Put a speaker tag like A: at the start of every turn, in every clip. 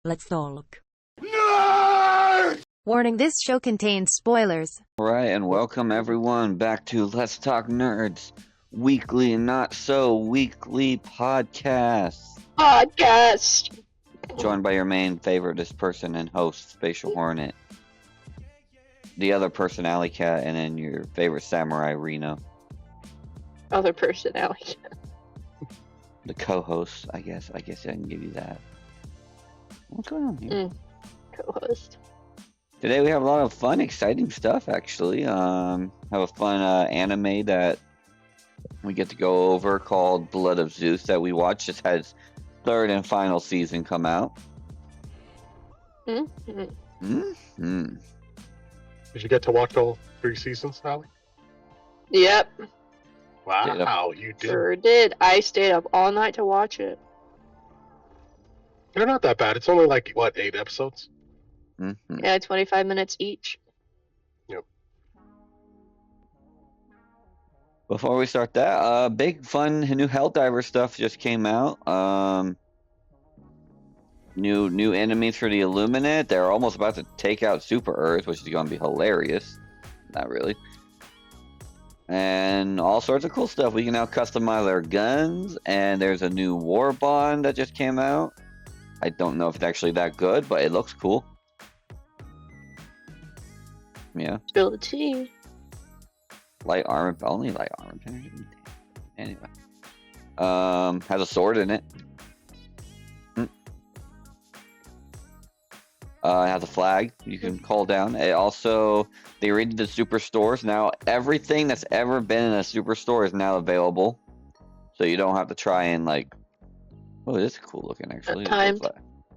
A: Let's talk.
B: Nerd!
A: Warning, this show contains spoilers.
C: Alright, and welcome everyone back to Let's Talk Nerds, Weekly Not So Weekly podcast. Joined by your main favoriteest person and host, Spatial Hornet. The other person, Alley Cat, and then your favorite samurai, Reno.
D: Other person, Alley Cat.
C: The co-host, I guess I can give you that. What's going on here?
D: Co-host.
C: Today we have a lot of fun, exciting stuff, actually. Have a fun anime that we get to go over called Blood of Zeus that we watched. Just had its third and final season come out.
E: Did you get to watch all 3 seasons, Allie?
D: Yep.
E: Wow, you did.
D: Sure did. I stayed up all night to watch it.
E: They're not that bad. It's only like, what, 8 episodes?
D: Yeah, 25 minutes each.
E: Yep.
C: Before we start that, big fun new Helldivers stuff just came out. New enemies for the Illuminate. They're almost about to take out Super Earth, which is going to be hilarious. Not really. And all sorts of cool stuff. We can now customize our guns, and there's a new war bond that just came out. I don't know if it's actually that good, but it looks cool. Yeah.
D: Spill the tea.
C: Light armor, only light armor. Anyway. Has a sword in it. It has a flag you can call down. It also, they redid the superstores. Now, everything that's ever been in a superstore is now available. So you don't have to try and like, oh, it is cool looking actually. It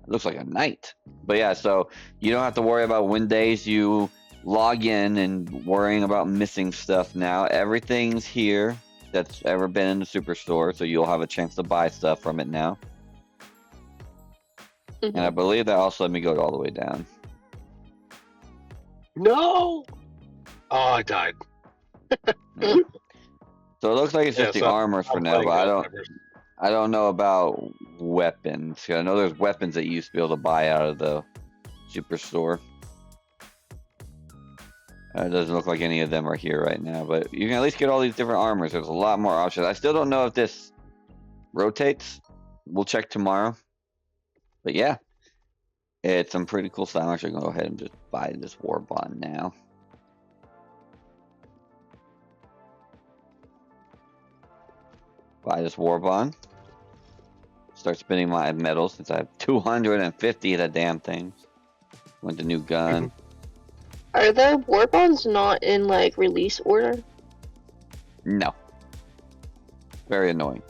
C: looks like a knight. But yeah, so you don't have to worry about when days you log in and worrying about missing stuff now. Everything's here that's ever been in the superstore, so you'll have a chance to buy stuff from it now. And I believe that also let me go all the way down.
E: No! Oh, I died.
C: So it looks like it's just the armor for now, but I don't know about weapons. I know there's weapons that you used to be able to buy out of the superstore. It doesn't look like any of them are here right now, but you can at least get all these different armors. There's a lot more options. I still don't know if this rotates. We'll check tomorrow. But yeah, it's some pretty cool stuff. I'm actually going to go ahead and just buy this war bond now. Buy this war bond. Start spending my medals since I have 250 of the damn things. Went to new gun.
D: Are the war bonds not in like release order?
C: No. Very annoying.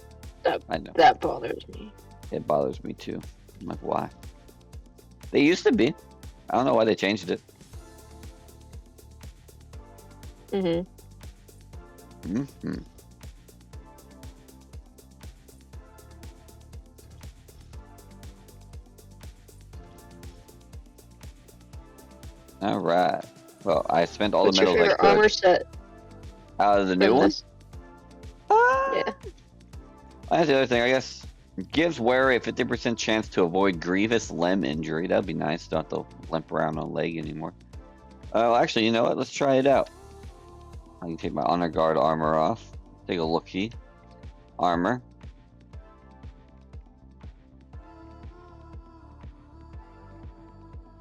C: I know.
D: That bothers me.
C: It bothers me too. I'm like, why? They used to be. I don't know why they changed it. All right. Well, I spent all
D: What's
C: the medals
D: your favorite armor set?
C: Out of the new ones?
D: Yeah.
C: That's the other thing, I guess. Gives wearer a 50% chance to avoid grievous limb injury. That'd be nice. Don't have to limp around on a leg anymore. Well, actually, you know what? Let's try it out. I can take my honor guard armor off. Take a looky. Armor.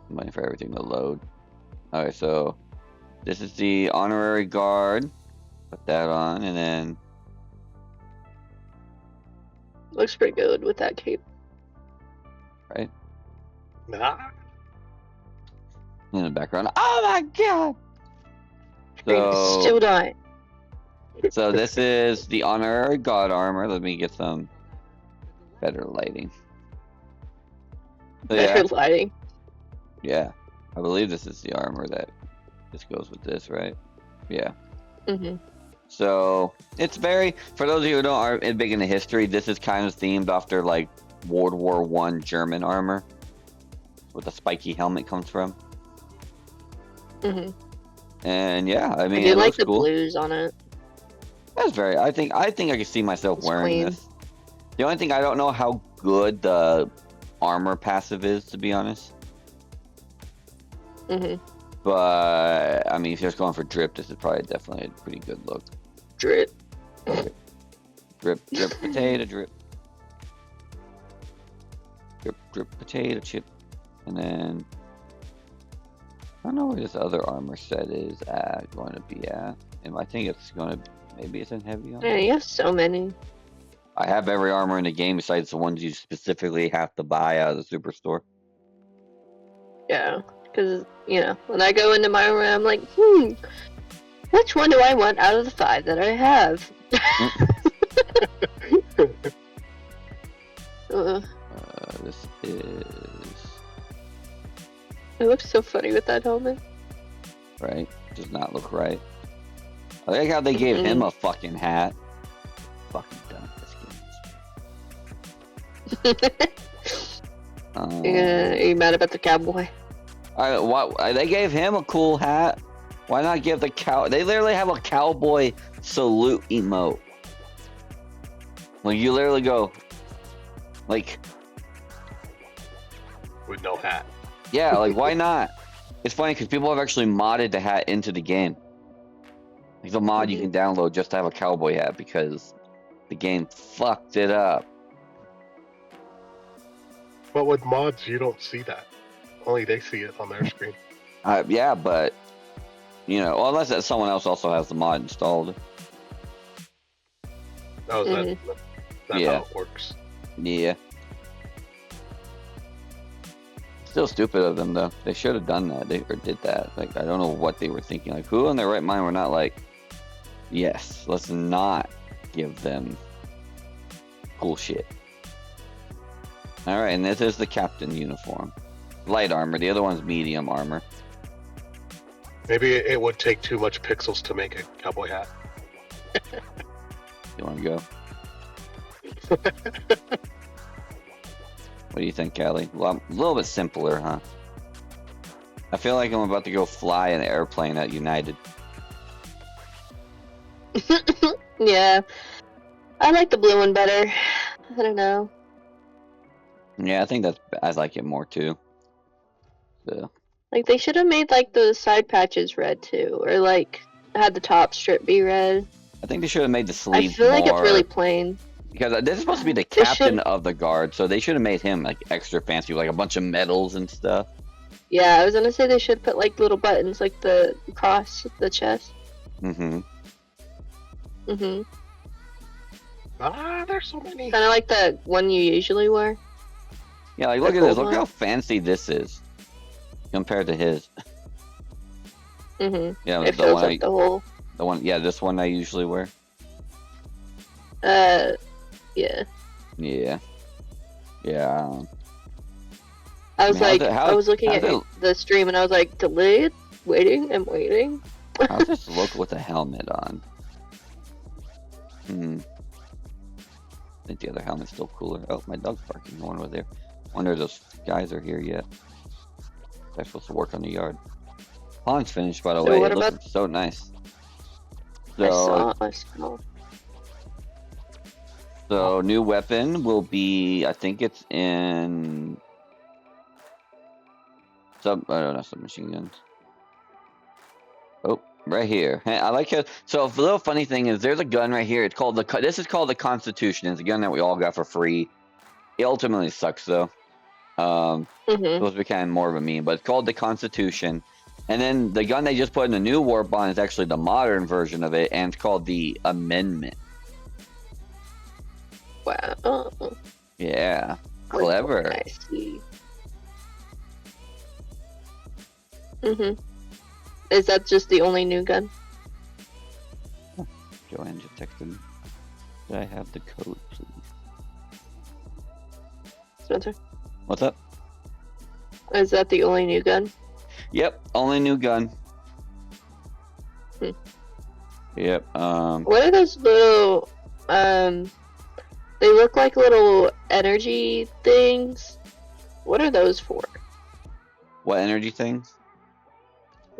C: I'm waiting for everything to load. Alright, so this is the honorary guard. Put that on, and then
D: Looks pretty good with that cape.
C: right
E: Nah.
C: in the background. Oh my god! So
D: Still dying.
C: So this is the honorary god armor. Let me get some better lighting. So
D: Better lighting.
C: yeah, I believe this is the armor that just goes with this, right? Yeah. So it's very, for those of you who aren't big into history, this is kind of themed after like World War I German armor, where the spiky helmet comes from. And yeah, I mean,
D: I do
C: it
D: like
C: looks
D: the
C: cool.
D: blues on it.
C: That's very. I think I can see myself
D: It's
C: wearing
D: clean.
C: this. The only thing I don't know how good the armor passive is, to be honest.
D: Mhm.
C: But I mean, if you're just going for drip, this is probably definitely a pretty good look.
D: Drip.
C: Drip, drip, potato, drip. Drip, drip, potato chip. And then I don't know where this other armor set is going to be at. And I think it's going to, maybe it's in heavy armor.
D: Man, you have so many.
C: I have every armor in the game besides the ones you specifically have to buy out of the superstore.
D: Yeah, because, you know, when I go into my room, I'm like, which one do I want out of the 5 that I have?
C: This is...
D: It looks so funny with that helmet.
C: Right? Does not look right. I like how they gave him a fucking hat. Fucking dumb.
D: Yeah, are you mad about the cowboy?
C: They gave him a cool hat. Why not give the cow? They literally have a cowboy salute emote. Like you literally go, like,
E: With no hat.
C: yeah, like why not? It's funny because people have actually modded the hat into the game. Like the mod you can download just to have a cowboy hat because the game fucked it up.
E: But with mods, you don't see that. Only they see it on their screen.
C: Yeah, but you know, well, unless that someone else also has the mod installed.
E: Oh, is that's
C: Yeah.
E: how it works.
C: Yeah. Still stupid of them though. They should have done that. They or did that. Like I don't know what they were thinking. Like who in their right mind were not like, yes, let's not give them cool shit. All right, and this is the captain uniform, light armor. The other one's medium armor.
E: Maybe it would take too much pixels to make a cowboy hat.
C: You want to go? What do you think, Callie? Well, a little bit simpler, huh? I feel like I'm about to go fly an airplane at United.
D: Yeah. I like the blue one better. I don't know.
C: Yeah, I think I like it more too. So.
D: Like, they should have made, like, the side patches red, too. Or, like, had the top strip be red.
C: I think they should have made the
D: I
C: sleeves
D: feel like
C: more,
D: it's really plain.
C: because this is supposed to be the
D: They
C: captain
D: should-
C: of the guard, so they should have made him like extra fancy, like a bunch of medals and stuff.
D: Yeah, I was gonna say they should put, like, little buttons, like the across the chest.
C: Mm-hmm.
D: Mm-hmm.
E: Ah, there's so many.
D: Kind of like the one you usually wear.
C: Yeah, like look
D: The
C: at this.
D: gold
C: Look how
D: one?
C: fancy this is compared to his.
D: Mm-hmm.
C: Yeah,
D: It
C: the
D: fills
C: one,
D: up the whole...
C: yeah, this one I usually wear.
D: Yeah.
C: Yeah. Yeah.
D: I was
C: I mean,
D: like, I was looking at
C: how's
D: the stream and I was like, delayed? Waiting and waiting?
C: How's this look with a helmet on? I think the other helmet's still cooler. Oh, my dog's barking. No one over there. Wonder if those guys are here yet. They're supposed to work on the yard. Pond's finished, by the
D: So
C: way.
D: what
C: It
D: about-
C: looks so nice.
D: I
C: So,
D: saw.
C: so new weapon will be, I think it's in I don't know, submachine guns. Oh, right here. I like it. So the little funny thing is, there's a gun right here. It's called this is called the Constitution. It's a gun that we all got for free. It ultimately sucks though.
D: Mm-hmm.
C: Supposed to be kind of more of a meme, but it's called the Constitution. And then the gun they just put in the new warp on is actually the modern version of it, and it's called the Amendment.
D: Wow.
C: Yeah, clever.
D: I see. Mm-hmm. Is that just the only new gun?
C: Joanne just texted me. Did I have the code, please?
D: Spencer?
C: What's up?
D: Is that the only new gun?
C: Yep, only new gun.
D: Hmm.
C: Yep.
D: What are those little, they look like little energy things? What are those for?
C: What energy things?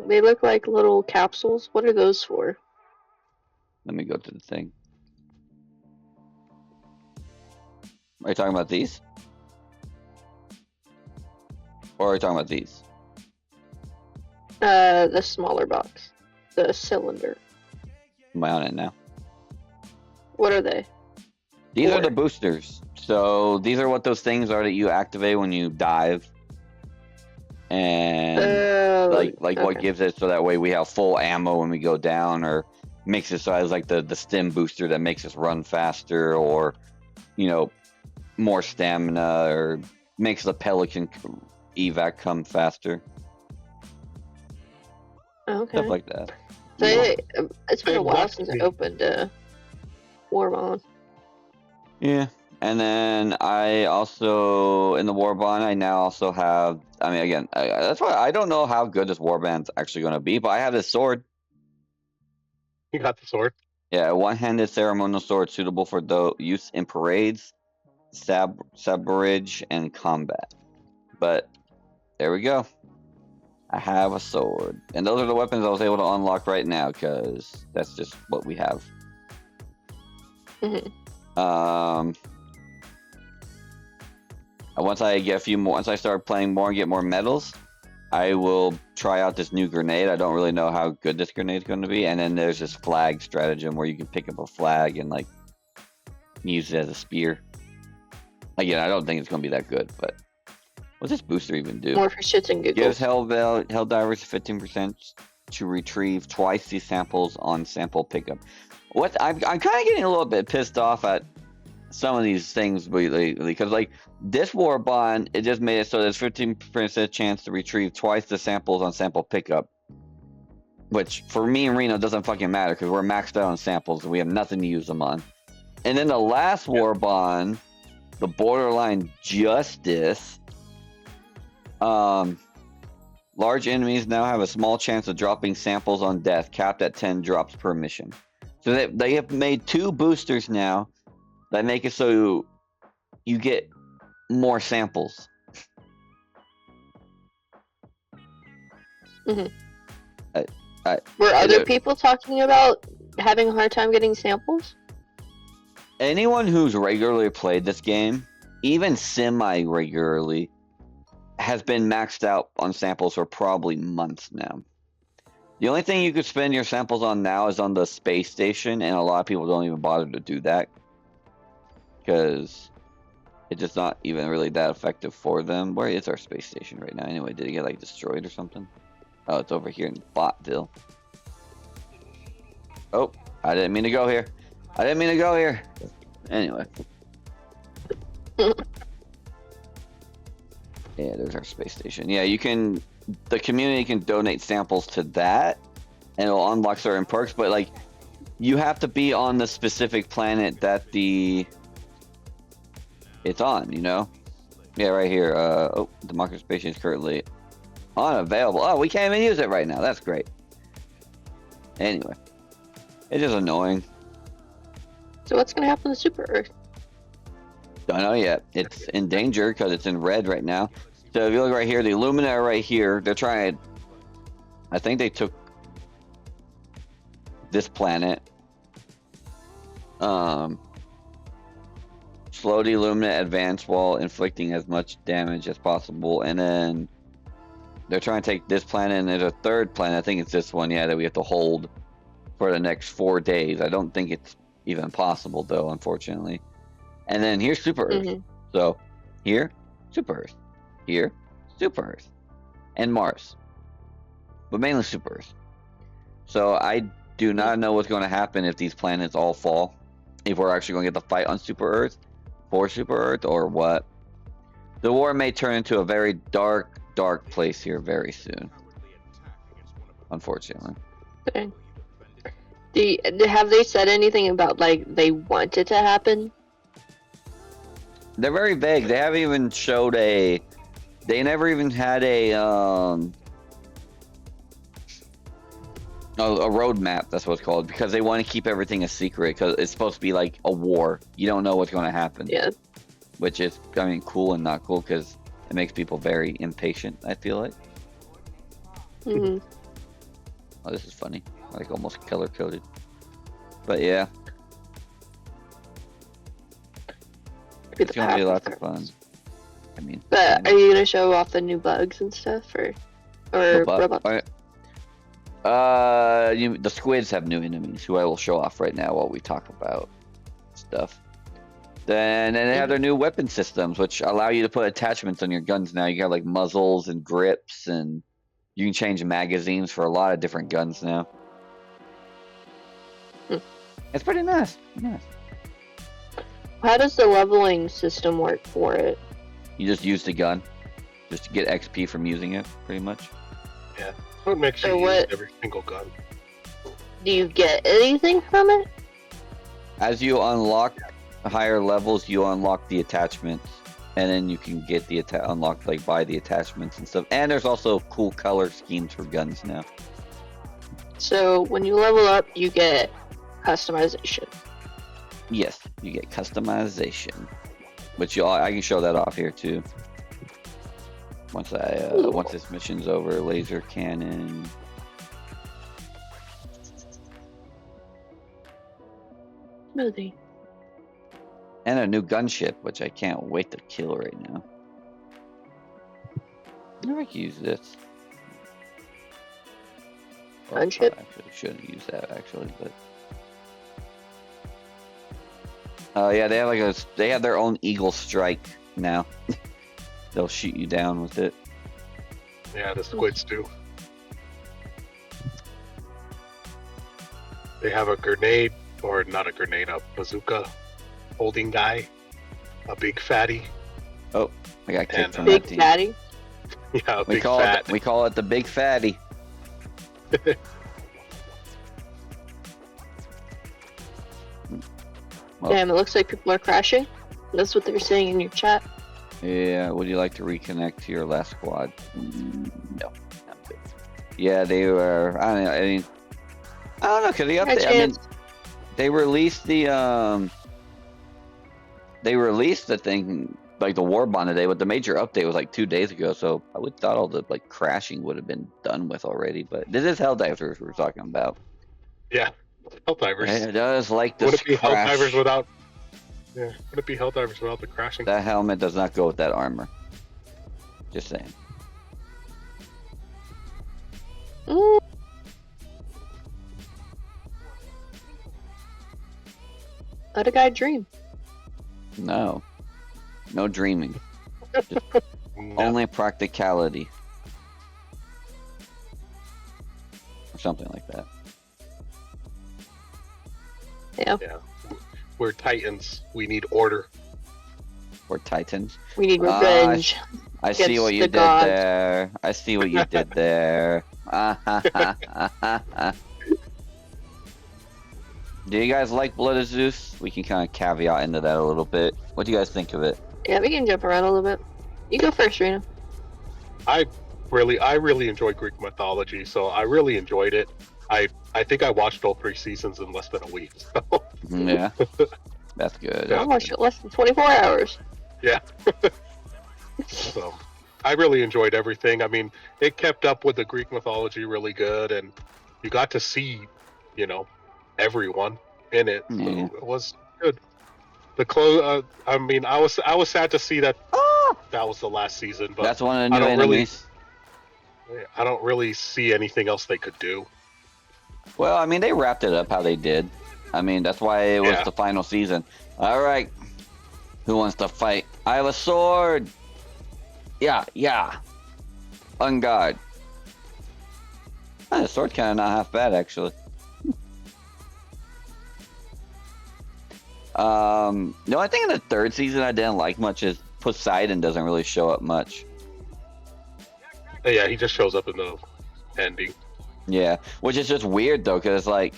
D: They look like little capsules. What are those for?
C: Let me go to the thing. Are you talking about these? Or are you talking about these?
D: The smaller box. The cylinder.
C: Am I on it now?
D: What are they?
C: These are
D: Or-
C: the boosters. So these are what those things are that you activate when you dive. And like what
D: okay.
C: gives it so that way we have full ammo when we go down, or makes it so as like the stim booster that makes us run faster, or more stamina, or makes the pelican evac come faster,
D: Okay.
C: stuff like that.
D: So it's been a
E: And
D: while
E: what
D: since I
E: the-
D: opened Warbond.
C: Yeah. And then I also, in the Warband, I now also have, I mean, again, that's why I don't know how good this Warband's actually going to be, but I have this sword.
E: You got the sword.
C: Yeah, a one-handed ceremonial sword suitable for use in parades, sabrage, and combat. But there we go. I have a sword. And those are the weapons I was able to unlock right now, because that's just what we have. Once I get a few more, once I start playing more and get more medals, I will try out this new grenade. I don't really know how good this grenade is going to be. And then there's this flag stratagem where you can pick up a flag and like use it as a spear. Again, I don't think it's going to be that good, but what's this booster even do?
D: More for shits and
C: Gives
D: giggles.
C: Helldivers 15% to retrieve twice the samples on sample pickup. What I'm kind of getting a little bit pissed off at some of these things lately, because like this Warbond, it just made it so there's 15% chance to retrieve twice the samples on sample pickup, which for me and Reno doesn't fucking matter because we're maxed out on samples and we have nothing to use them on. And then the last Warbond, the Borderline Justice, large enemies now have a small chance of dropping samples on death, capped at 10 drops per mission. So they have made 2 boosters now that make it so you get more samples.
D: Were
C: I
D: other
C: don't-
D: people talking about having a hard time getting samples?
C: Anyone who's regularly played this game, even semi-regularly, has been maxed out on samples for probably months now. The only thing you could spend your samples on now is on the space station, and a lot of people don't even bother to do that because it's just not even really that effective for them. Where is our space station right now? Anyway, did it get like destroyed or something? Oh, it's over here in Botville. Oh, I didn't mean to go here. I didn't mean to go here. Anyway. Yeah, there's our space station. Yeah, you can, the community can donate samples to that, and it'll unlock certain perks, but like, you have to be on the specific planet that it's on, Yeah, right here. Oh, the market space is currently unavailable. Oh, we can't even use it right now. That's great. Anyway, it's just annoying.
D: So what's gonna happen to Super Earth?
C: Don't know yet. It's in danger because it's in red right now. So if you look right here, the Illumina are right here. They're trying. I think they took this planet. Slow the Illumina advance while inflicting as much damage as possible, and then they're trying to take this planet. And there's a third planet. I think it's this one. Yeah, that we have to hold for the next 4 days. I don't think it's even possible though, unfortunately. And then here's Super Earth. So here, Super Earth. Here, Super Earth. And Mars. But mainly Super Earth. So I do not know what's going to happen if these planets all fall. If we're actually going to get the fight on Super Earth, for Super Earth, or what. The war may turn into a very dark, dark place here very soon. Unfortunately.
D: Okay. Have they said anything about like they want it to happen?
C: They're very vague. They haven't even showed a. They never even had a roadmap. That's what it's called, because they want to keep everything a secret because it's supposed to be like a war. You don't know what's going to happen.
D: Yeah.
C: Which is, I mean, cool and not cool because it makes people very impatient. I feel like.
D: Mm-hmm.
C: Oh, this is funny. Like almost color coded. But yeah, it's gonna be lots of fun. I mean.
D: But are you gonna show off the new bugs and stuff, or robots?
C: The squids have new enemies who I will show off right now while we talk about stuff. Then they have their new weapon systems, which allow you to put attachments on your guns now. You got like muzzles and grips, and you can change magazines for a lot of different guns now. It's pretty nice.
D: How does the leveling system work for it?
C: You just use the gun, just to get XP from using it, pretty much.
E: Yeah. So it makes you use every single gun.
D: Do you get anything from it?
C: As you unlock higher levels, you unlock the attachments, and then you can get the unlocked like buy the attachments and stuff. And there's also cool color schemes for guns now.
D: So when you level up, you get customization.
C: Yes, you get customization, which I can show that off here too. Once this mission's over, laser cannon.
D: Smoothie.
C: And a new gunship, which I can't wait to kill right now. I never can use this.
D: Gunship?
C: I actually shouldn't use that actually, but. Oh yeah, they have their own Eagle Strike now. They'll shoot you down with it.
E: Yeah, the squids do. They have a grenade, or not a grenade, a bazooka holding guy, a big fatty.
C: Oh, I got kicked from
D: big
C: that team.
D: fatty.
E: Yeah,
C: We call it the big fatty. Well,
D: Damn, it looks like people are crashing. That's what they're saying in your chat.
C: yeah, would you like to reconnect to your last squad? No, not good. Yeah, they were. I don't know. I mean, I don't know because the update. I mean, they released the thing like the war bond today, but the major update was like 2 days ago. So I would thought all the like crashing would have been done with already. But this is Helldivers we're talking about.
E: Yeah, Helldivers.
C: It does like
E: Would
C: this
E: it be
C: crash.
E: Helldivers without? Yeah, would it be Helldivers without the crashing?
C: That helmet does not go with that armor. Just saying.
D: Ooh. Let a guy dream.
C: No dreaming.
E: No.
C: Only practicality. Or something like that.
D: Yeah.
E: Yeah, we're Titans. We need order.
C: Or Titans.
D: We need revenge.
C: I see
D: Against
C: what you
D: the
C: did
D: gods.
C: there. I see what you did there. Do you guys like Blood of Zeus? We can kind of caveat into that a little bit. What do you guys think of it?
D: Yeah, we can jump around a little bit. You go first, Rena.
E: I really enjoy Greek mythology, so I really enjoyed it. I think I watched all 3 seasons in less than a week. So.
C: Yeah, that's good.
D: I watched it less than 24 hours.
E: Yeah. So I really enjoyed everything. I mean, it kept up with the Greek mythology really good, and you got to see, everyone in it. So
C: Yeah.
E: it was good. The close. I mean, I was sad to see that that was the last season, but
C: That's one of the
E: I
C: new
E: don't really-
C: enemies.
E: I don't really see anything else they could do.
C: Well, I mean, they wrapped it up how they did. I mean, that's why it was
E: Yeah.
C: the final season. All right. Who wants to fight? I have a sword. Yeah. On guard. The sword kind of not half bad, actually. The only thing in the 3rd season I didn't like much is Poseidon doesn't really show up much.
E: Yeah, he just shows up in the ending.
C: Yeah, which is just weird though, because like,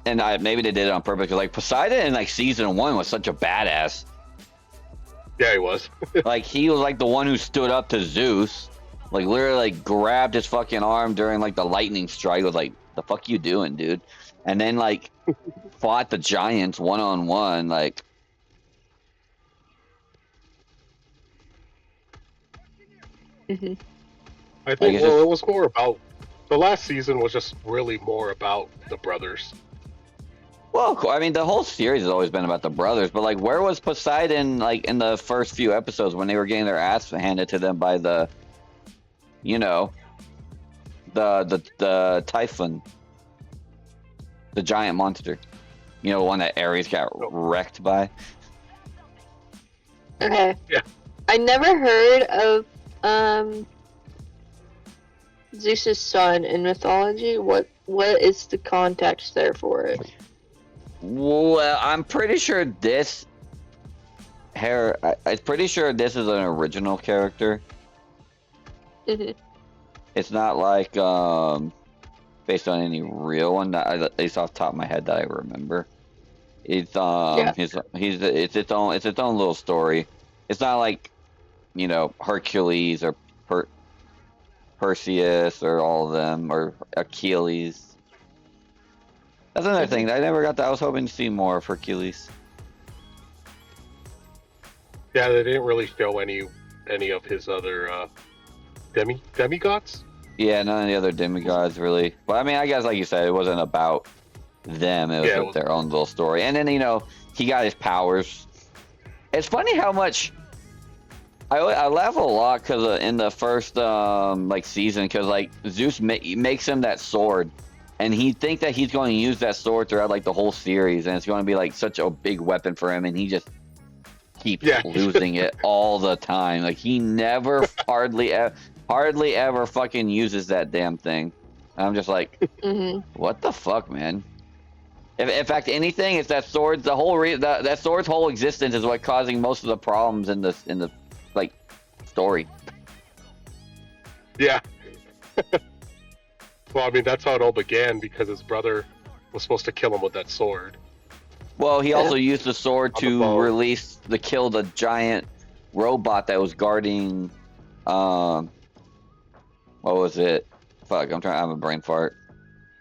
C: and maybe they did it on purpose. Because like Poseidon in like season 1 was such a badass.
E: Yeah, he was.
C: Like he was like the one who stood up to Zeus, like literally like grabbed his fucking arm during like the lightning strike. Was like, the fuck you doing, dude? And then like fought the giants 1-on-1. Like,
E: I think
C: it's
E: it was more about the last season was just really more about the brothers.
C: Well, I mean, the whole series has always been about the brothers, but like, where was Poseidon like in the first few episodes when they were getting their ass handed to them by the, you know, the Typhon, the giant monster, you know, the one that Ares got wrecked by.
D: Okay.
E: Yeah.
D: I never heard of Zeus's son in mythology. What is the context there for it?
C: Well, I'm pretty sure this I'm pretty sure this is an original character.
D: Mhm.
C: It's not like based on any real one that at least off the top of my head that I remember. It's
D: Yeah.
C: it's its own little story. It's not like, you know, Hercules or Perseus or all of them or Achilles. That's another thing. I never got that. I was hoping to see more of Hercules.
E: Yeah, they didn't really show any of his other demigods.
C: Yeah, none of the other demigods really. But I mean, I guess like you said, it wasn't about them. It was
E: Yeah,
C: their own little story. And then, you know, he got his powers. It's funny how much I laugh a lot because in the first like season, because like Zeus makes him that sword, and he think that he's going to use that sword throughout like the whole series, and it's going to be like such a big weapon for him, and he just keeps losing it all the time. Like he never hardly ever fucking uses that damn thing. And I'm just like, what the fuck, man? In fact, anything, it's that sword. The whole that sword's whole existence is what causing most of the problems in the like story.
E: Yeah. Well, I mean, that's how it all began because his brother was supposed to kill him with that sword.
C: Well, he also used the sword
E: On the
C: to
E: bow.
C: kill the giant robot that was guarding. What was it? Fuck, I have a brain fart.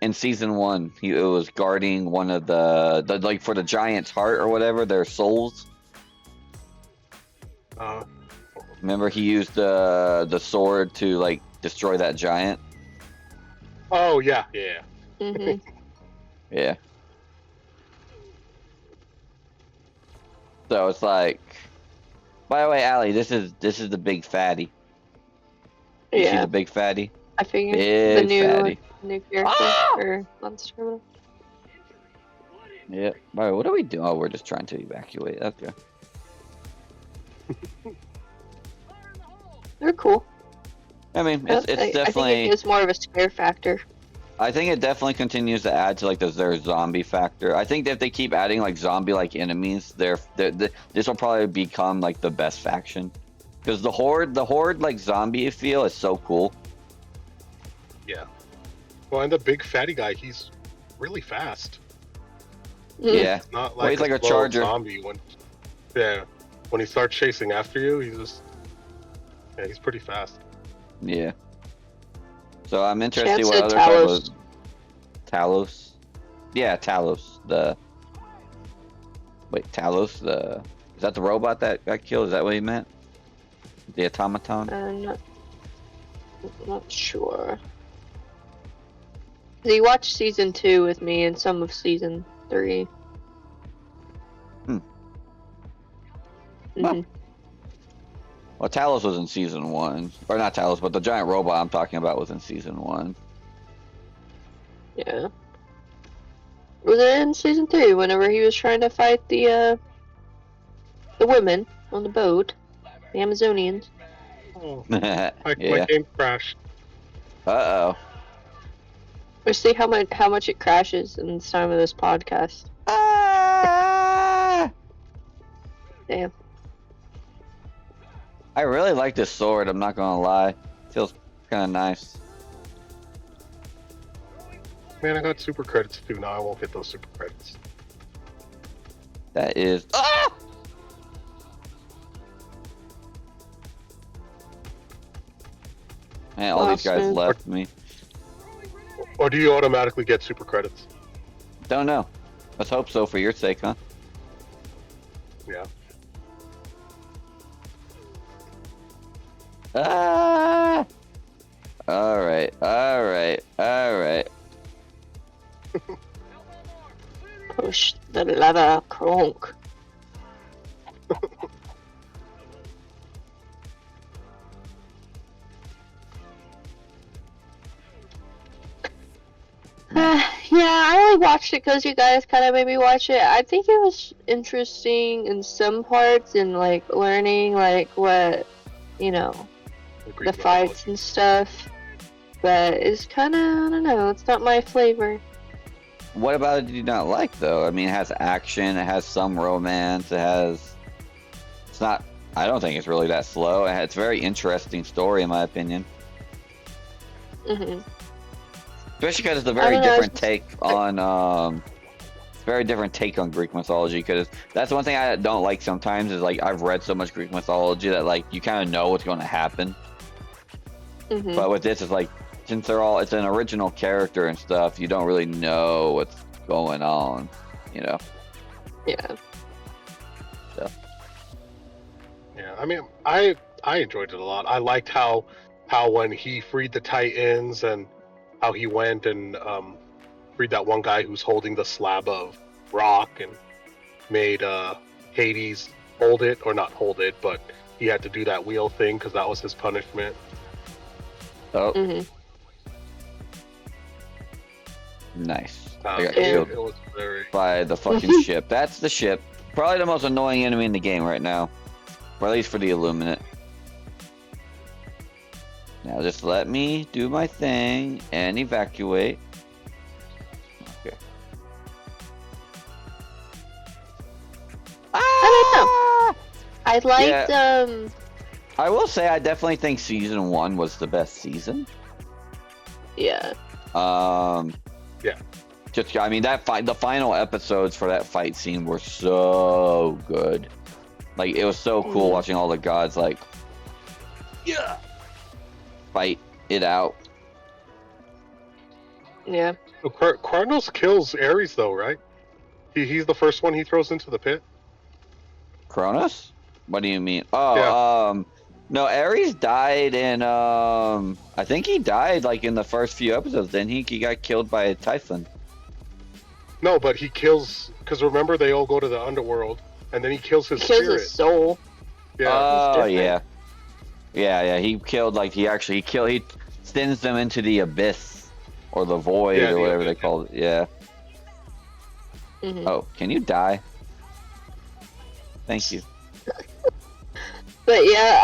C: In season 1, it was guarding one of the like for the giant's heart or whatever, their souls. Remember, he used the sword to like destroy that giant.
E: Oh yeah, yeah.
C: Yeah. So it's like, by the way, Allie, this is the big fatty. You see
D: Yeah.
C: the big fatty?
D: I figured
C: Big
D: the
C: fatty.
D: new character or monster.
C: Yeah. Alright, what are we doing? Oh, we're just trying to evacuate. Okay.
D: They're cool.
C: I mean, it's
D: I think
C: definitely.
D: it gives more of a scare factor.
C: I think it definitely continues to add to like their zombie factor. I think that if they keep adding like zombie-like enemies, this will probably become like the best faction. Because the horde like zombie feel is so cool.
E: Yeah. Well, and the big fatty guy, he's really fast.
C: Yeah.
E: Not
C: Well,
E: like
C: he's like a
E: slow
C: charger.
E: zombie when he starts chasing after you, he's pretty fast.
C: Yeah. So I'm interested
D: Chance
C: what
D: said
C: other
D: Talos.
C: type of Talos. Yeah, Talos. Talos. Is that the robot that got killed? Is that what he meant? The automaton.
D: I'm not sure. He watched season 2 with me and some of season 3.
C: Well, Talos was in season 1, or not Talos, but the giant robot I'm talking about was in season 1.
D: Yeah. Was it in season 3 whenever he was trying to fight the women on the boat, the Amazonians?
E: Oh,
C: Yeah.
E: my game crashed.
C: Uh-oh.
D: Let's see how much it crashes in the time of this podcast.
C: Ah!
D: Damn.
C: I really like this sword, I'm not gonna lie. Feels kind of nice.
E: Man, I got super credits too. Now I won't get those super credits.
C: That is... Ah! Man, all these guys
D: Awesome.
C: left me.
E: Or do you automatically get super credits?
C: Don't know. Let's hope so for your sake, huh?
E: Yeah.
C: Ah! Alright.
D: Push the lever, Kronk. Yeah, I only watched it because you guys kind of made me watch it. I think it was interesting in some parts and like learning like what, you know,
E: Greek
D: the fights and stuff. But it's kind of, I don't know, it's not my flavor.
C: What about it did you not like though? I mean, it has action, it has some romance, it's not. I don't think it's really that slow. It's a very interesting story in my opinion.
D: Mhm.
C: Especially because it's a
D: I
C: very
D: don't know,
C: different
D: it's
C: take on very different take on Greek mythology. Because that's one thing I don't like sometimes is like I've read so much Greek mythology that like you kind of know what's going to happen.
D: Mhm.
C: But with this, it's like since it's an original character and stuff, you don't really know what's going on, you know.
D: Yeah.
C: So.
E: Yeah, I mean, I enjoyed it a lot. I liked how when he freed the Titans and how he went and freed that one guy who's holding the slab of rock and made Hades hold it, or not hold it, but he had to do that wheel thing because that was his punishment.
C: Oh,
D: Mhm.
C: nice. I got
E: It
C: killed
E: was very.
C: by the fucking ship. That's the ship. Probably the most annoying enemy in the game right now. Or at least for the Illuminate. Now just let me do my thing and evacuate. Okay.
D: I don't know. I liked
C: I will say I definitely think season 1 was the best season.
D: yeah.
E: Yeah.
C: Just I mean the final episodes for that fight scene were so good. Like it was so cool watching all the gods like fight it out.
D: Yeah.
E: So Kronos kills Ares though, right? He's the first one he throws into the pit.
C: Cronus? What do you mean? Oh,
E: Yeah.
C: no, Ares died in I think he died like in the first few episodes, didn't he? He got killed by a typhon.
E: No, but he kills because remember they all go to the underworld and then he kills his
D: He kills
E: spirit.
D: his soul.
E: Yeah.
C: Oh
D: different.
C: yeah. He killed like he sends them into the abyss or the void
E: Yeah,
C: or
E: the
C: whatever
E: abyss,
C: they call it. Yeah.
D: Mhm.
C: Oh, can you die? Thank you.
D: But yeah,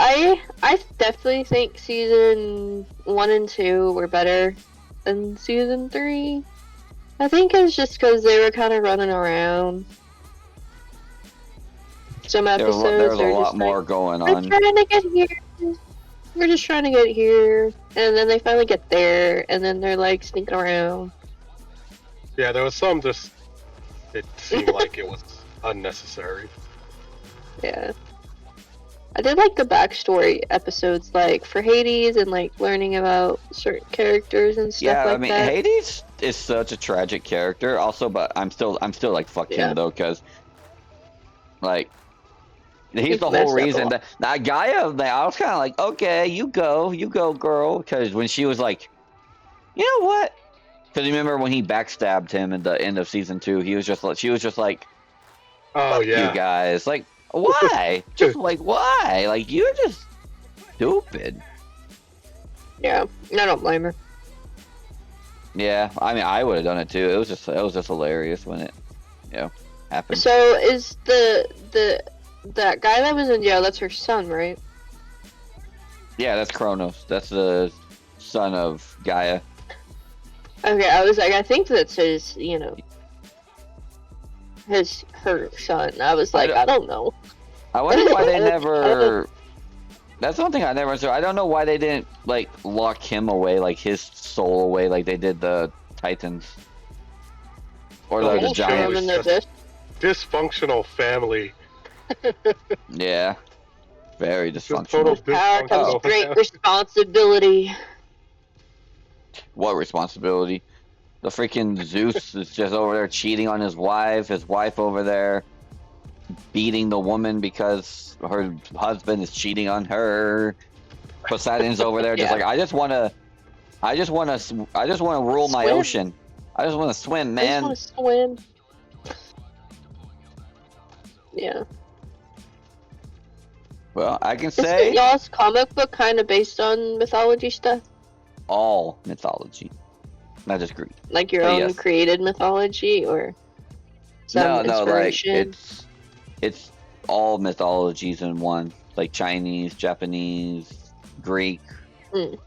D: I definitely think season 1 and 2 were better than season 3. I think it's just because they were kind of running around. Some
C: There was
D: episodes
C: a
D: are
C: lot
D: just
C: more
D: like,
C: going
D: we're
C: on.
D: trying to get here. We're just trying to get here, and then they finally get there, and then they're like sneaking around.
E: Yeah, there was some just. It seemed like it was unnecessary.
D: Yeah. I did like the backstory episodes, like for Hades and like learning about certain characters and stuff
C: Yeah,
D: like
C: I mean
D: that.
C: Hades is such a tragic character. Also, but I'm still like fuck
D: Yeah.
C: him though, because like he's
D: He's
C: the whole
D: messed up a
C: reason
D: lot.
C: that Gaia. I was kind of like, okay, you go, girl, because when she was like, you know what? Because remember when he backstabbed him at the end of season 2, she was just like,
E: Oh
C: fuck
E: yeah.
C: you guys, like why? Just like why? Like you're just stupid.
D: Yeah, I don't blame her.
C: Yeah, I mean I would have done it too. It was just hilarious when it, happened.
D: So is that guy that was in jail? That's her son, right?
C: Yeah, that's Kronos. That's the son of Gaia.
D: Okay, I was like, I think that's his, her son. I was like, I don't know.
C: I wonder why they never. That's one thing I never understood. I don't know why they didn't like lock him away, like his soul away, like they did the Titans or
E: The
C: the
E: whole show
C: giant.
E: is
D: in the
E: just dysfunctional family.
C: Yeah, very
E: Just total
C: dysfunctional.
D: Power comes
E: dysfunctional.
D: great responsibility.
C: What responsibility? The freaking Zeus is just over there cheating on his wife. His wife over there beating the woman because her husband is cheating on her. Poseidon's over there just
D: Yeah.
C: like I just want to rule my
D: Swim.
C: ocean. I just want to swim,
D: I just
C: man.
D: want to swim. Yeah.
C: Well, I can
D: Isn't
C: say
D: y'all's comic book kind of based on mythology stuff?
C: all mythology, not just Greek.
D: Like your
C: But
D: own
C: yes.
D: created mythology, or some
C: No, like
D: inspiration?
C: it's all mythologies in one, like Chinese, Japanese, Greek,
D: Mm.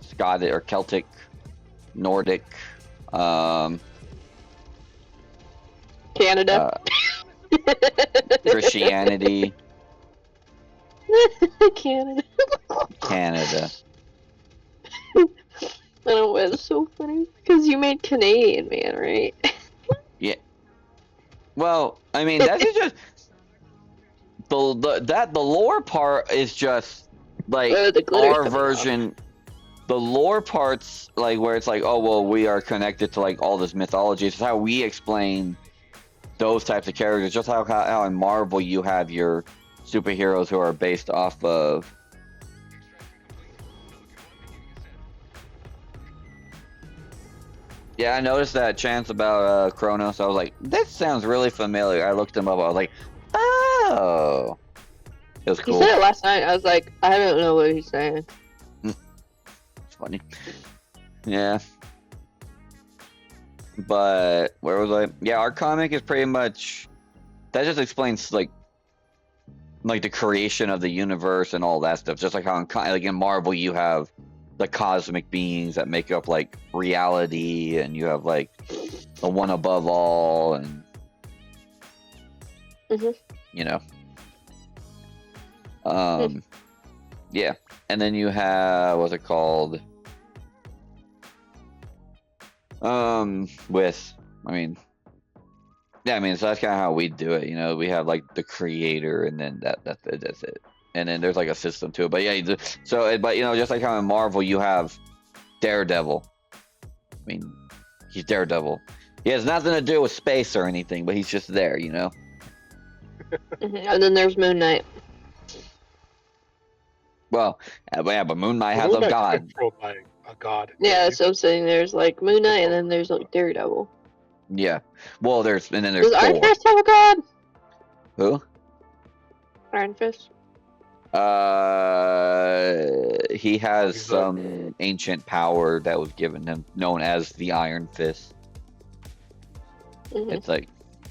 C: Scottish or Celtic, Nordic,
D: Canada.
C: Christianity,
D: Canada.
C: Canada.
D: I don't know, it's so funny. Because you made Canadian Man, right?
C: Yeah. Well, I mean that's just the lore part is just like
D: Oh, the glitter's
C: our
D: coming off.
C: version. The lore parts, like where it's like, oh well, we are connected to like all this mythology. It's how we explain those types of characters. Just how in Marvel you have your superheroes who are based off of. Yeah, I noticed that chance about Kronos. I was like, this sounds really familiar. I looked him up. I was like, oh, it was
D: He
C: cool.
D: said it last night. I was like, I don't know what he's saying.
C: It's funny. Yeah. But where was I? Yeah, our comic is pretty much that just explains like the creation of the universe and all that stuff. Just like how in Marvel you have the cosmic beings that make up like reality, and you have like the one above all, and you know, yeah. And then you have what's it called? With so that's kind of how we do it. You know, we have like the creator, and then that's it. And then there's like a system to it. But yeah, but you know, just like how in Marvel you have Daredevil. I mean, he's Daredevil. He has nothing to do with space or anything, but he's just there, you know.
D: And then there's Moon Knight.
C: Well, but Moon Knight has
E: Moon
C: a
E: Knight's
C: god.
E: controlled by a god.
D: Yeah, so I'm saying there's like Moon Knight, and then there's like Daredevil.
C: Yeah. Well, there's
D: Does
C: Thor.
D: Iron Fist have a god?
C: Who?
D: Iron Fist.
C: He has
E: He's
C: some ancient power that was given him, known as the Iron Fist. It's like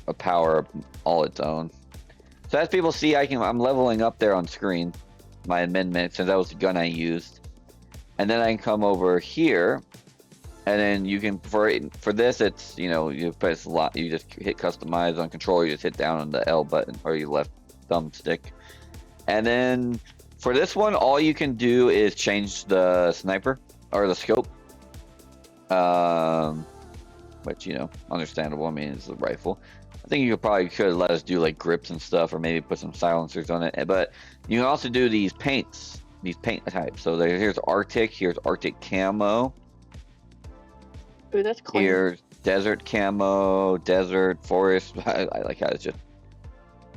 C: a power all its own. So as people see, I'm leveling up there on screen, my amendment, since that was the gun I used, and then I can come over here, and then you can for this it's you press a lot, you just hit customize on controller, you just hit down on the L button or your left thumbstick. And then for this one, all you can do is change the sniper or the scope. Which, understandable. I mean, it's a rifle. I think you could let us do like grips and stuff, or maybe put some silencers on it. But you can also do these paint types. So here's Arctic, here's Arctic camo.
D: Ooh, that's clean.
C: Here's desert camo, desert, forest. I like how it's just.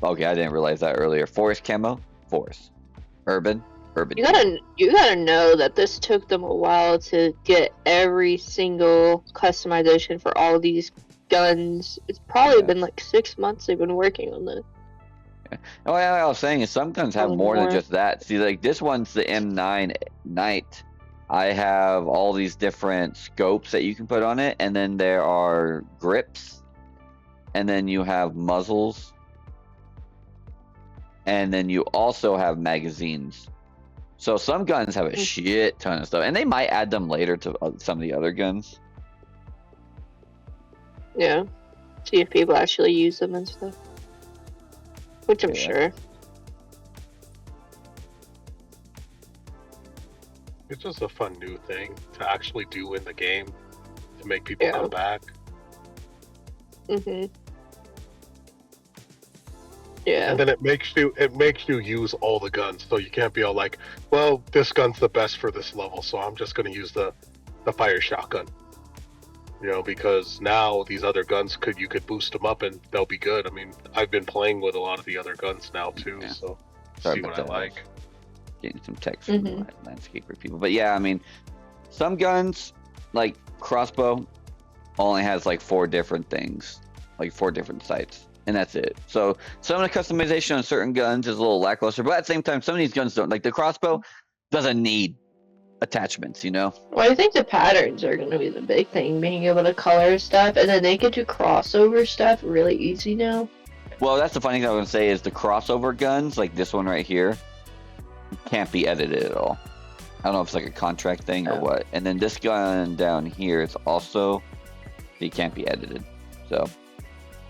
C: Okay, I didn't realize that earlier. Forest camo, forest, urban.
D: You gotta know that this took them a while to get every single customization for all these guns. It's probably been like 6 months they've been working on this.
C: Yeah. Oh, what I was saying is some guns have more than just that. See, like this one's the M9 Knight. I have all these different scopes that you can put on it, and then there are grips, and then you have muzzles, and then you also have magazines. So some guns have a shit ton of stuff, and they might add them later to some of the other guns.
D: Yeah. See if people actually use them and stuff. Which I'm sure.
E: It's just a fun new thing to actually do in the game to make people come back.
D: Yeah.
E: And then it makes you use all the guns, so you can't be all like, well, this gun's the best for this level, so I'm just gonna use the fire shotgun. Because now these other guns you could boost them up and they'll be good. I mean, I've been playing with a lot of the other guns now too, so see what I like.
C: Getting some text from the landscaper people. But yeah, I mean, some guns, like crossbow, only has like 4 different things, like 4 different sights. and that's it. So some of the customization on certain guns is a little lackluster, but at the same time, some of these guns don't. Like the crossbow doesn't need attachments, you know?
D: Well, I think the patterns are going to be the big thing, being able to color stuff, and then they can do crossover stuff really easy now.
C: Well, that's the funny thing I was going to say is the crossover guns, like this one right here, can't be edited at all. I don't know if it's like a contract thing or what. And then this gun down here is also, it can't be edited. So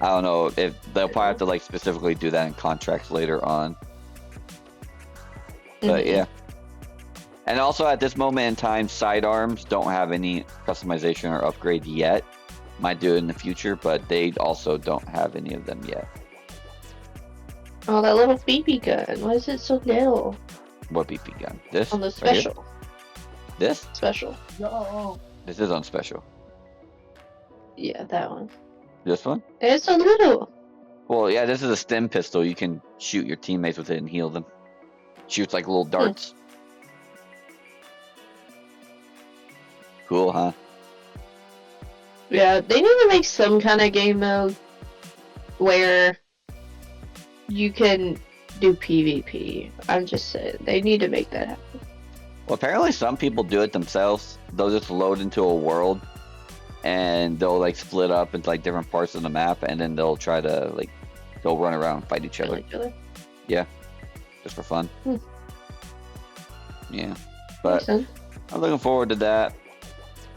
C: I don't know if they'll probably have to like specifically do that in contracts later on. But yeah. And also at this moment in time, sidearms don't have any customization or upgrade yet. Might do it in the future, but they also don't have any of them yet.
D: Oh, that little BB gun. Why is it so little?
C: What BP gun? This?
D: On the
C: right
D: special.
C: here? This?
D: Special.
F: No.
C: This is on special.
D: Yeah, that one.
C: This one?
D: It's so little.
C: Well, yeah, this is a stem pistol. You can shoot your teammates with it and heal them. Shoots like little darts. Cool, huh?
D: Yeah, they need to make some kind of game mode where you can do PvP. I'm just saying, they need to make that happen.
C: Well, apparently some people do it themselves. They'll just load into a world and they'll like split up into like different parts of the map and then they'll try to like go run around and fight each other. Yeah, just for fun. Yeah, but I'm looking forward to that.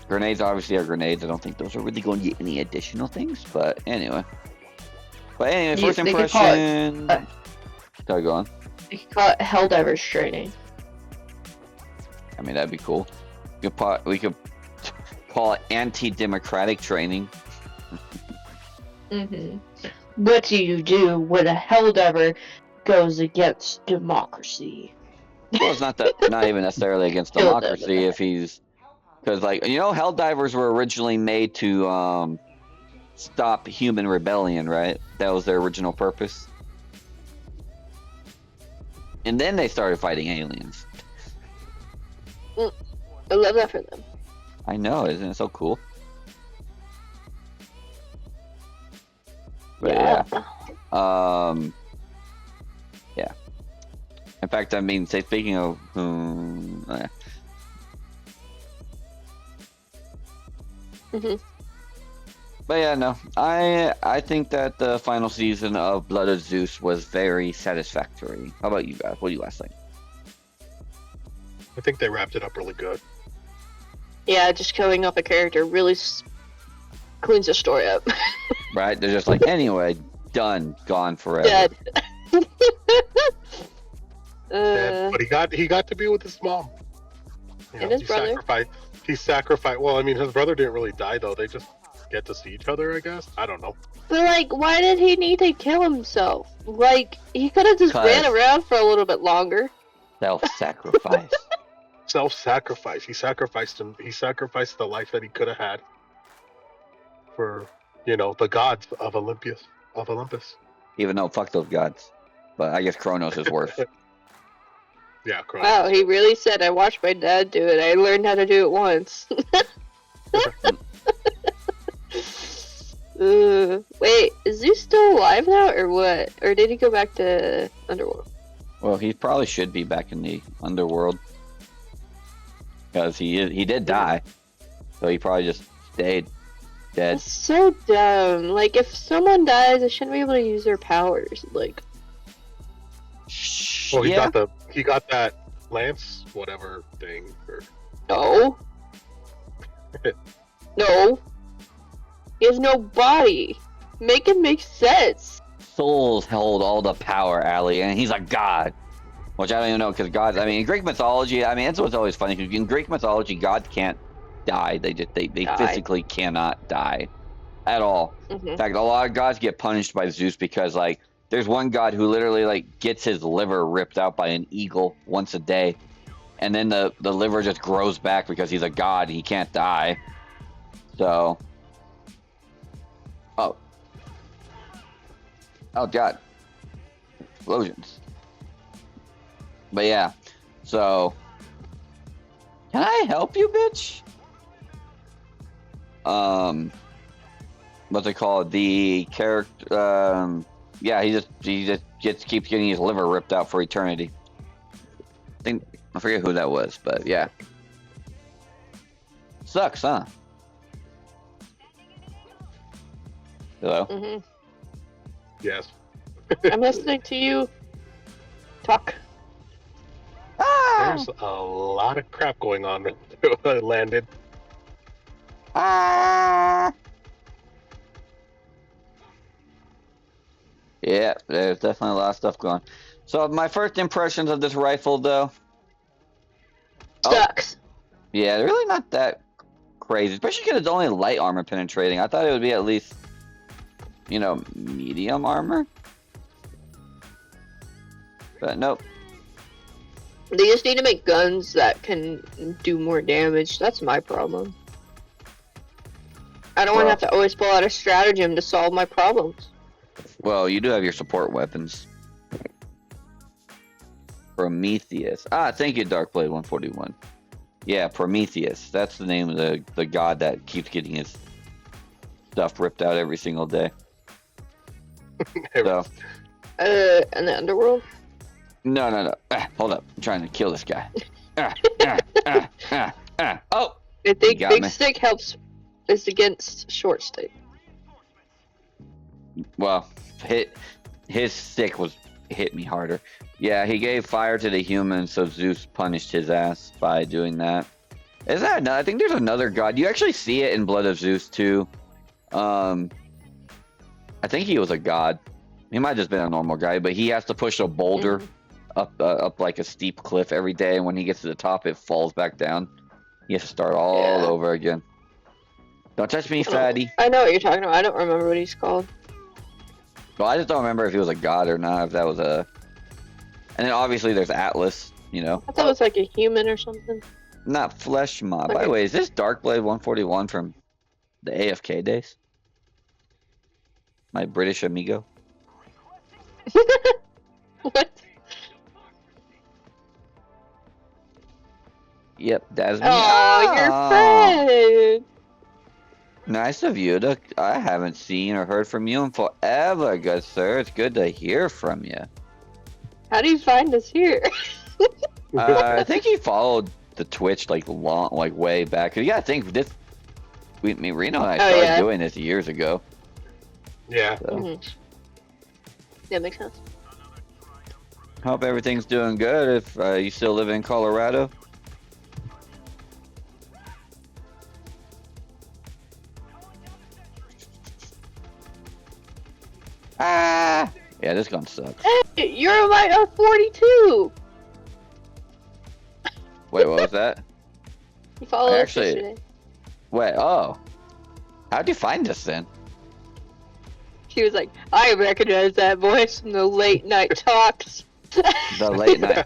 C: Grenades obviously are grenades. I don't think those are really going to get any additional things, but anyway. First impression. Sorry, go on.
D: You could call it Helldivers training.
C: I mean, that'd be cool. We could call it anti-democratic training.
D: What do you do when a Helldiver goes against democracy?
C: Well, it's not even necessarily against democracy if he's... Because, like, you know, Helldivers were originally made to stop human rebellion, right? That was their original purpose. And then they started fighting aliens.
D: I love that for them.
C: I know, isn't it so cool? But yeah. Yeah. In fact, I mean, say, speaking of... But yeah, no. I think that the final season of Blood of Zeus was very satisfactory. How about you guys? What do you guys think?
E: I think they wrapped it up really good.
D: Yeah, just killing off a character really cleans the story up.
C: Right? They're just like, anyway, done, gone forever.
D: Dead.
E: Dead. But he got to be with his mom. You know,
D: and his brother.
E: He sacrificed. Well, I mean, his brother didn't really die though. They just get to see each other, I guess. I don't know.
D: But like, why did he need to kill himself? Like, he could have just ran around for a little bit longer.
C: Self-sacrifice.
E: Self-sacrifice. He sacrificed him. He sacrificed the life that he could have had for, you know, the gods of Olympus.
C: Even though fuck those gods, but I guess Kronos is worse.
E: Yeah, Kronos.
D: Wow, he really said, "I watched my dad do it. I learned how to do it once." Wait, is Zeus still alive now, or what? Or did he go back to Underworld?
C: Well, he probably should be back in the Underworld. Because he did die. So he probably just stayed dead.
D: That's so dumb. Like, if someone dies, they shouldn't be able to use their powers. Like...
E: Well, he got that lance, whatever thing.
D: No. No. He has no body. Make it make sense.
C: Souls hold all the power, Allie, and he's a god. Which I don't even know, because gods, I mean, in Greek mythology, I mean, that's what's always funny, because in Greek mythology, gods can't die. They physically cannot die. At all. In fact, a lot of gods get punished by Zeus because, like, there's one god who literally, like, gets his liver ripped out by an eagle once a day. And then the liver just grows back because he's a god and he can't die. So... Oh, God. Explosions. But yeah, so... Can I help you, bitch? what's it called? The character. Yeah, he just keeps getting his liver ripped out for eternity. I forget who that was, but yeah. Sucks, huh? Hello?
D: Mm-hmm.
E: Yes.
D: I'm listening to you talk.
E: There's a lot of crap going on that landed.
C: Yeah, there's definitely a lot of stuff going on. So my first impressions of this rifle, though.
D: Sucks.
C: Yeah, they're really not that crazy, especially because it's only light armor penetrating. I thought it would be at least, medium armor. But nope.
D: They just need to make guns that can do more damage. That's my problem. I don't want to have to always pull out a stratagem to solve my problems.
C: Well, you do have your support weapons. Prometheus. Thank you, Darkblade 141. Yeah, Prometheus. That's the name of the god that keeps getting his stuff ripped out every single day. So,
D: In the underworld?
C: no. Hold up. I'm trying to kill this guy. Oh!
D: I think
C: got
D: big
C: me.
D: stick is against short stick.
C: Well, his stick hit me harder. Yeah, he gave fire to the humans, so Zeus punished his ass by doing that. Is that another? I think there's another god. You actually see it in Blood of Zeus too. I think he was a god. He might have just been a normal guy, but he has to push a boulder up like a steep cliff every day, and when he gets to the top, it falls back down. He has to start all over again. Don't touch me, fatty.
D: I know what you're talking about. I don't remember what he's called.
C: Well, I just don't remember if he was a god or not. If that was a, and then obviously there's Atlas.
D: I thought it was like a human or something.
C: Not flesh mob.
D: Okay.
C: By the way, is this Darkblade 141 from the AFK days? My British amigo.
D: What?
C: Yep, that's me.
D: Oh, your friend.
C: Nice of you. I haven't seen or heard from you in forever, good sir. It's good to hear from you.
D: How do you find us here?
C: I think he followed the Twitch way back. You gotta think this. Reno and I started doing this years ago.
E: Yeah.
C: So.
D: Yeah, makes sense.
C: Hope everything's doing good. If you still live in Colorado. Yeah, this gun sucks.
D: Hey, you're my 42.
C: Wait, what was that?
D: You followed us
C: Actually-
D: yesterday.
C: Wait, oh. How'd you find us then?
D: She was like, I recognize that voice from the late night talks.
C: The late night.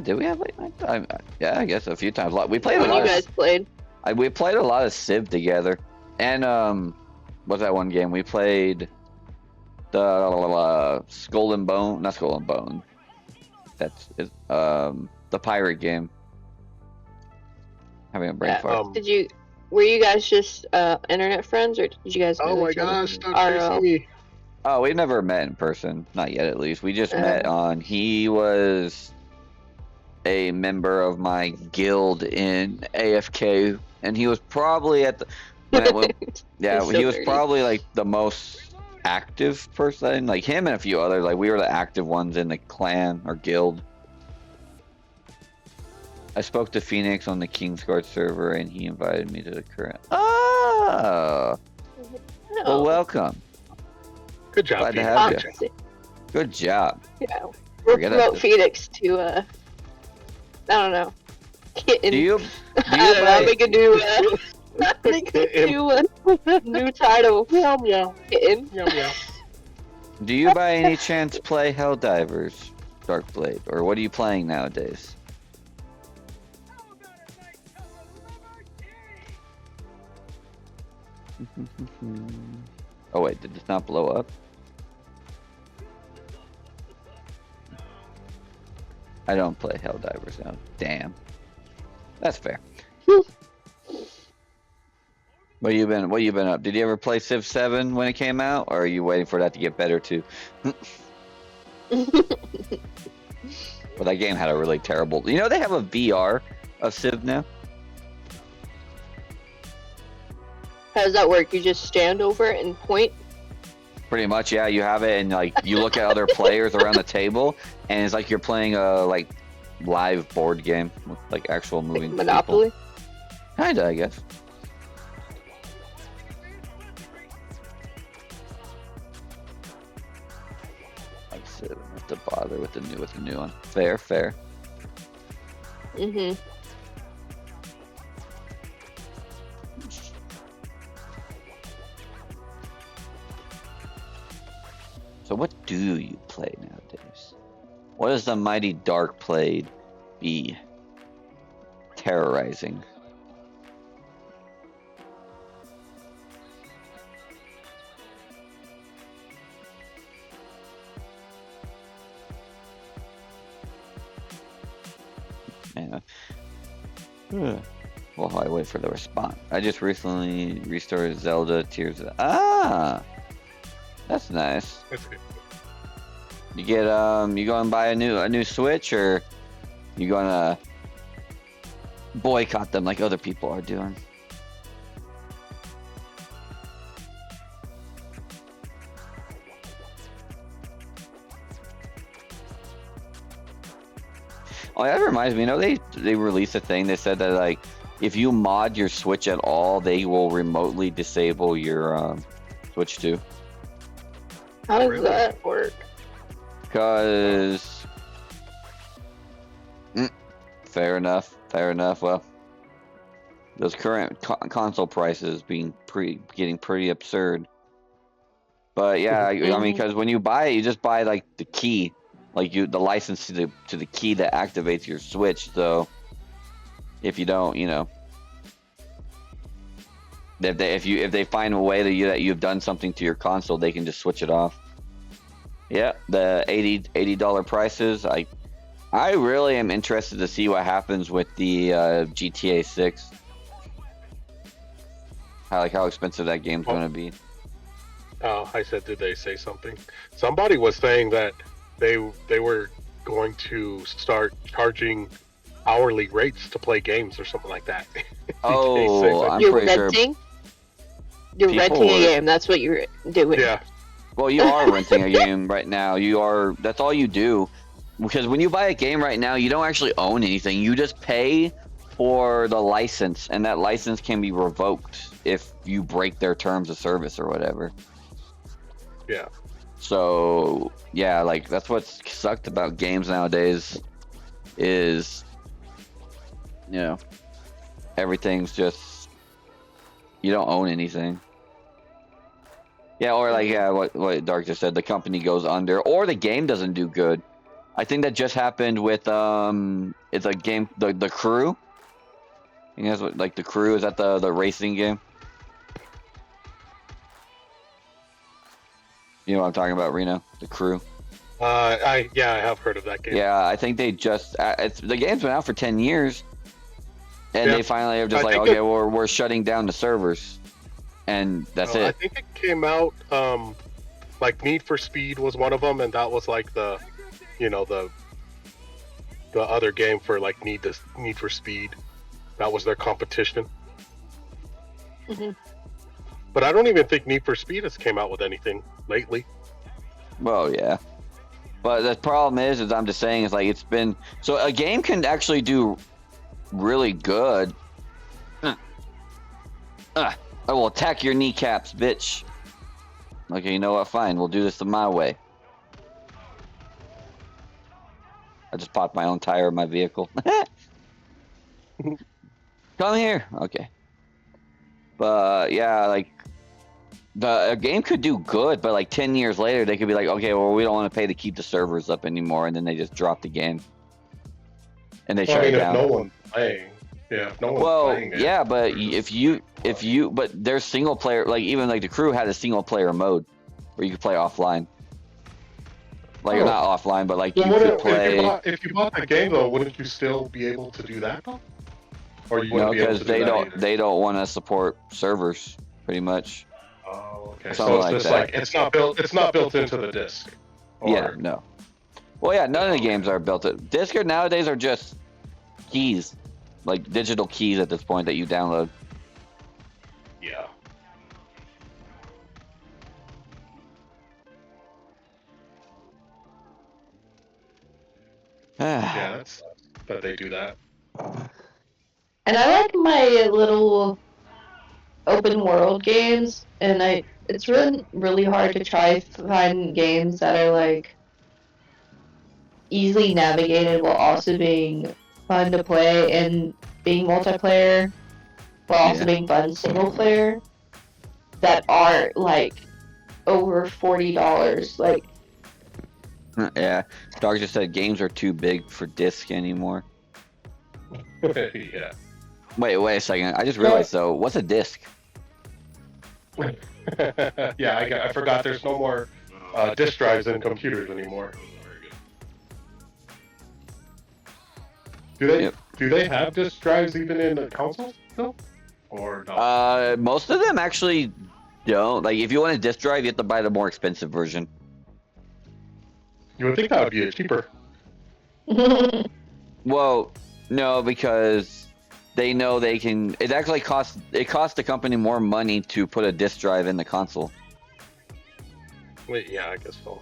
C: Did we have late night? Yeah, I guess a few times. We played a
D: When
C: lot.
D: you guys played.
C: We played a lot of Civ together, and what's that one game we played? The Skull and Bone, not Skull and Bone. That's the pirate game. Having a brain fart.
D: Were you guys just internet friends, or did you guys?
E: Oh
D: know
E: my
D: each other
E: gosh, Dr.
D: IRL?
E: C.
C: Oh, we've never met in person, not yet at least. We just met on. He was a member of my guild in AFK, and he was probably at the. Yeah,
D: He's
C: he
D: so
C: was
D: dirty.
C: probably like the most active person, like him and a few others. Like we were the active ones in the clan or guild. I spoke to Phoenix on the Kingsguard server, and he invited me to the current. Oh, well, welcome.
E: Good job,
C: Glad to
E: Phoenix.
C: have
E: Good
C: you.
E: job.
C: Good job.
D: Yeah, we'll
C: Forget
D: promote
C: that.
D: Phoenix to I don't know, kitten.
C: Do you
D: I don't know, make a new make a
E: Kitten.
D: new title.
E: Meow meow.
D: Kitten.
E: Meow meow.
C: do you by any chance play Helldivers, Darkblade, or what are you playing nowadays? Oh wait, did this not blow up? I don't play Helldivers now. Damn. That's fair. What you been up? Did you ever play Civ 7 when it came out, or are you waiting for that to get better too? Well, that game had a really terrible. You know they have a VR of Civ now.
D: How does that work? You just stand over it and point?
C: Pretty much, yeah. You have it, and like you look at other players around the table, and it's like you're playing a like live board game with like actual moving
D: Like Monopoly?
C: people. Kinda, I guess. Like I said, I don't have to bother with the new one. Fair.
D: Mm-hmm.
C: So what do you play nowadays? What does the mighty dark played be terrorizing? Man, well, I wait for the response. I just recently restored Zelda Tears of... That's nice.
E: That's good.
C: You get you go and buy a new Switch, or you gonna boycott them like other people are doing? Oh, that reminds me. You know, they released a thing. They said that like if you mod your Switch at all, they will remotely disable your Switch 2.
D: How does
E: Really?
D: that work?
C: Cause fair enough. Well, those current console prices being getting pretty absurd. But yeah, I mean, because when you buy it, you just buy like the key, like the license to the key that activates your Switch. So if you don't, you know, if they find a way that you've done something to your console, they can just switch it off. Yeah, the $80 prices. I really am interested to see what happens with the GTA 6. How expensive that game's going to be.
E: I said, did they say something? Somebody was saying that they were going to start charging hourly rates to play games or something like that.
C: Oh, I'm
D: You're
C: pretty sure.
D: renting? You're
C: people
D: renting a
C: would-
D: game. That's what you're doing.
E: Yeah.
C: Well, you are renting a game right now. That's all you do. Because when you buy a game right now, you don't actually own anything. You just pay for the license, and that license can be revoked if you break their terms of service or whatever.
E: Yeah.
C: So, yeah, like, that's what's sucked about games nowadays is, you know, everything's just, you don't own anything. Yeah, or like, yeah, what Dark just said, the company goes under, or the game doesn't do good. I think that just happened with, it's a game, the Crew. You guys, like, the Crew, is that the racing game? You know what I'm talking about, Reno? The Crew.
E: I have heard of that game.
C: Yeah, I think they just, the game's been out for 10 years. And
E: Yeah.
C: they finally have just
E: I
C: like,
E: think
C: okay, we're shutting down the servers. And that's
E: I
C: it.
E: think it came out, like Need for Speed was one of them, and that was like the other game for like Need for Speed. That was their competition.
D: Mhm.
E: But I don't even think Need for Speed has came out with anything lately.
C: Well, yeah. But the problem is I'm just saying, it's like it's been, so a game can actually do really good. I will attack your kneecaps, bitch. Okay, you know what? Fine, we'll do this my way. I just popped my own tire in my vehicle. Come here. Okay. But yeah, like a game could do good, but like 10 years later, they could be like, okay, well, we don't want to pay to keep the servers up anymore, and then they just drop the game and they shut it down.
E: If no one's playing, if no one's playing it.
C: Yeah, but but there's single player, like even like the Crew had a single player mode where you could play offline. Like not offline, but like
E: Well,
C: you could play.
E: if you bought the game though, wouldn't you still be able to do that though? Or you
C: No,
E: wouldn't be able
C: because
E: to do that either?
C: they don't want to support servers, pretty much.
E: Oh, okay.
C: Something
E: So it's
C: like
E: just
C: that.
E: like it's not built into the disc.
C: Yeah,
E: Or-
C: no. Well, yeah, none of the
E: Okay.
C: games are built. Discord nowadays are just keys, like digital keys at this point that you download.
E: Yeah. Yeah, that's that they do that.
D: And I like my little open world games, and it's really hard to try find games that are like easily navigated while also being fun to play and being multiplayer while also
C: Yeah.
D: being fun single player that aren't like over $40. Like
C: Yeah, Dog just said games are too big for disc anymore.
E: Yeah.
C: Wait a second. I just realized though, what's a disc?
E: Yeah, I forgot there's no more disk drives in computers anymore.
C: Yep.
E: Do they have disk drives even in the consoles still? Or no?
C: Most of them actually don't. Like, if you want a disc drive, you have to buy the more expensive version.
E: You would think that would be cheaper.
C: Well, no, because they know they can. It actually costs the company more money to put a disc drive in the console.
E: Wait, yeah, I guess so.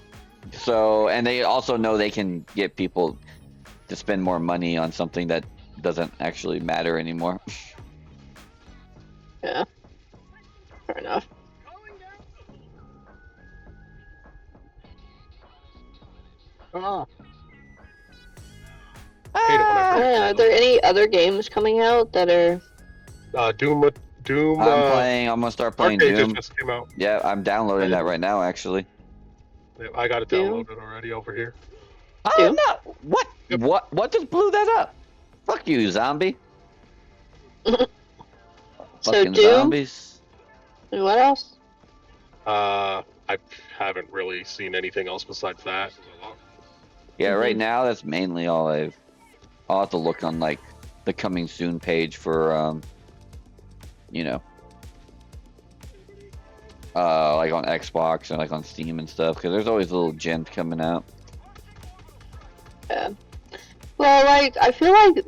C: So, and they also know they can get people to spend more money on something that doesn't actually matter anymore.
D: yeah, fair enough.
E: Ah. Hate it when I forget
D: Are there any other games coming out that are?
E: Doom.
C: I'm gonna start playing
E: Arcade
C: Doom.
E: just came out.
C: Yeah, I'm downloading that right now, actually.
E: Yeah, I got it
D: Doom?
E: downloaded already over here.
C: Oh
D: Doom?
C: no! What?
E: Yep.
C: What just blew that up? Fuck you, zombie!
D: So
C: Fucking
D: Doom.
C: zombies.
D: And what else?
E: I haven't really seen anything else besides that.
C: Yeah, right
D: Mhm.
C: now that's mainly all I'll have to look on like the coming soon page for you know, like on Xbox and like on Steam and stuff, because there's always little gems coming out.
D: Yeah. Well, like I feel like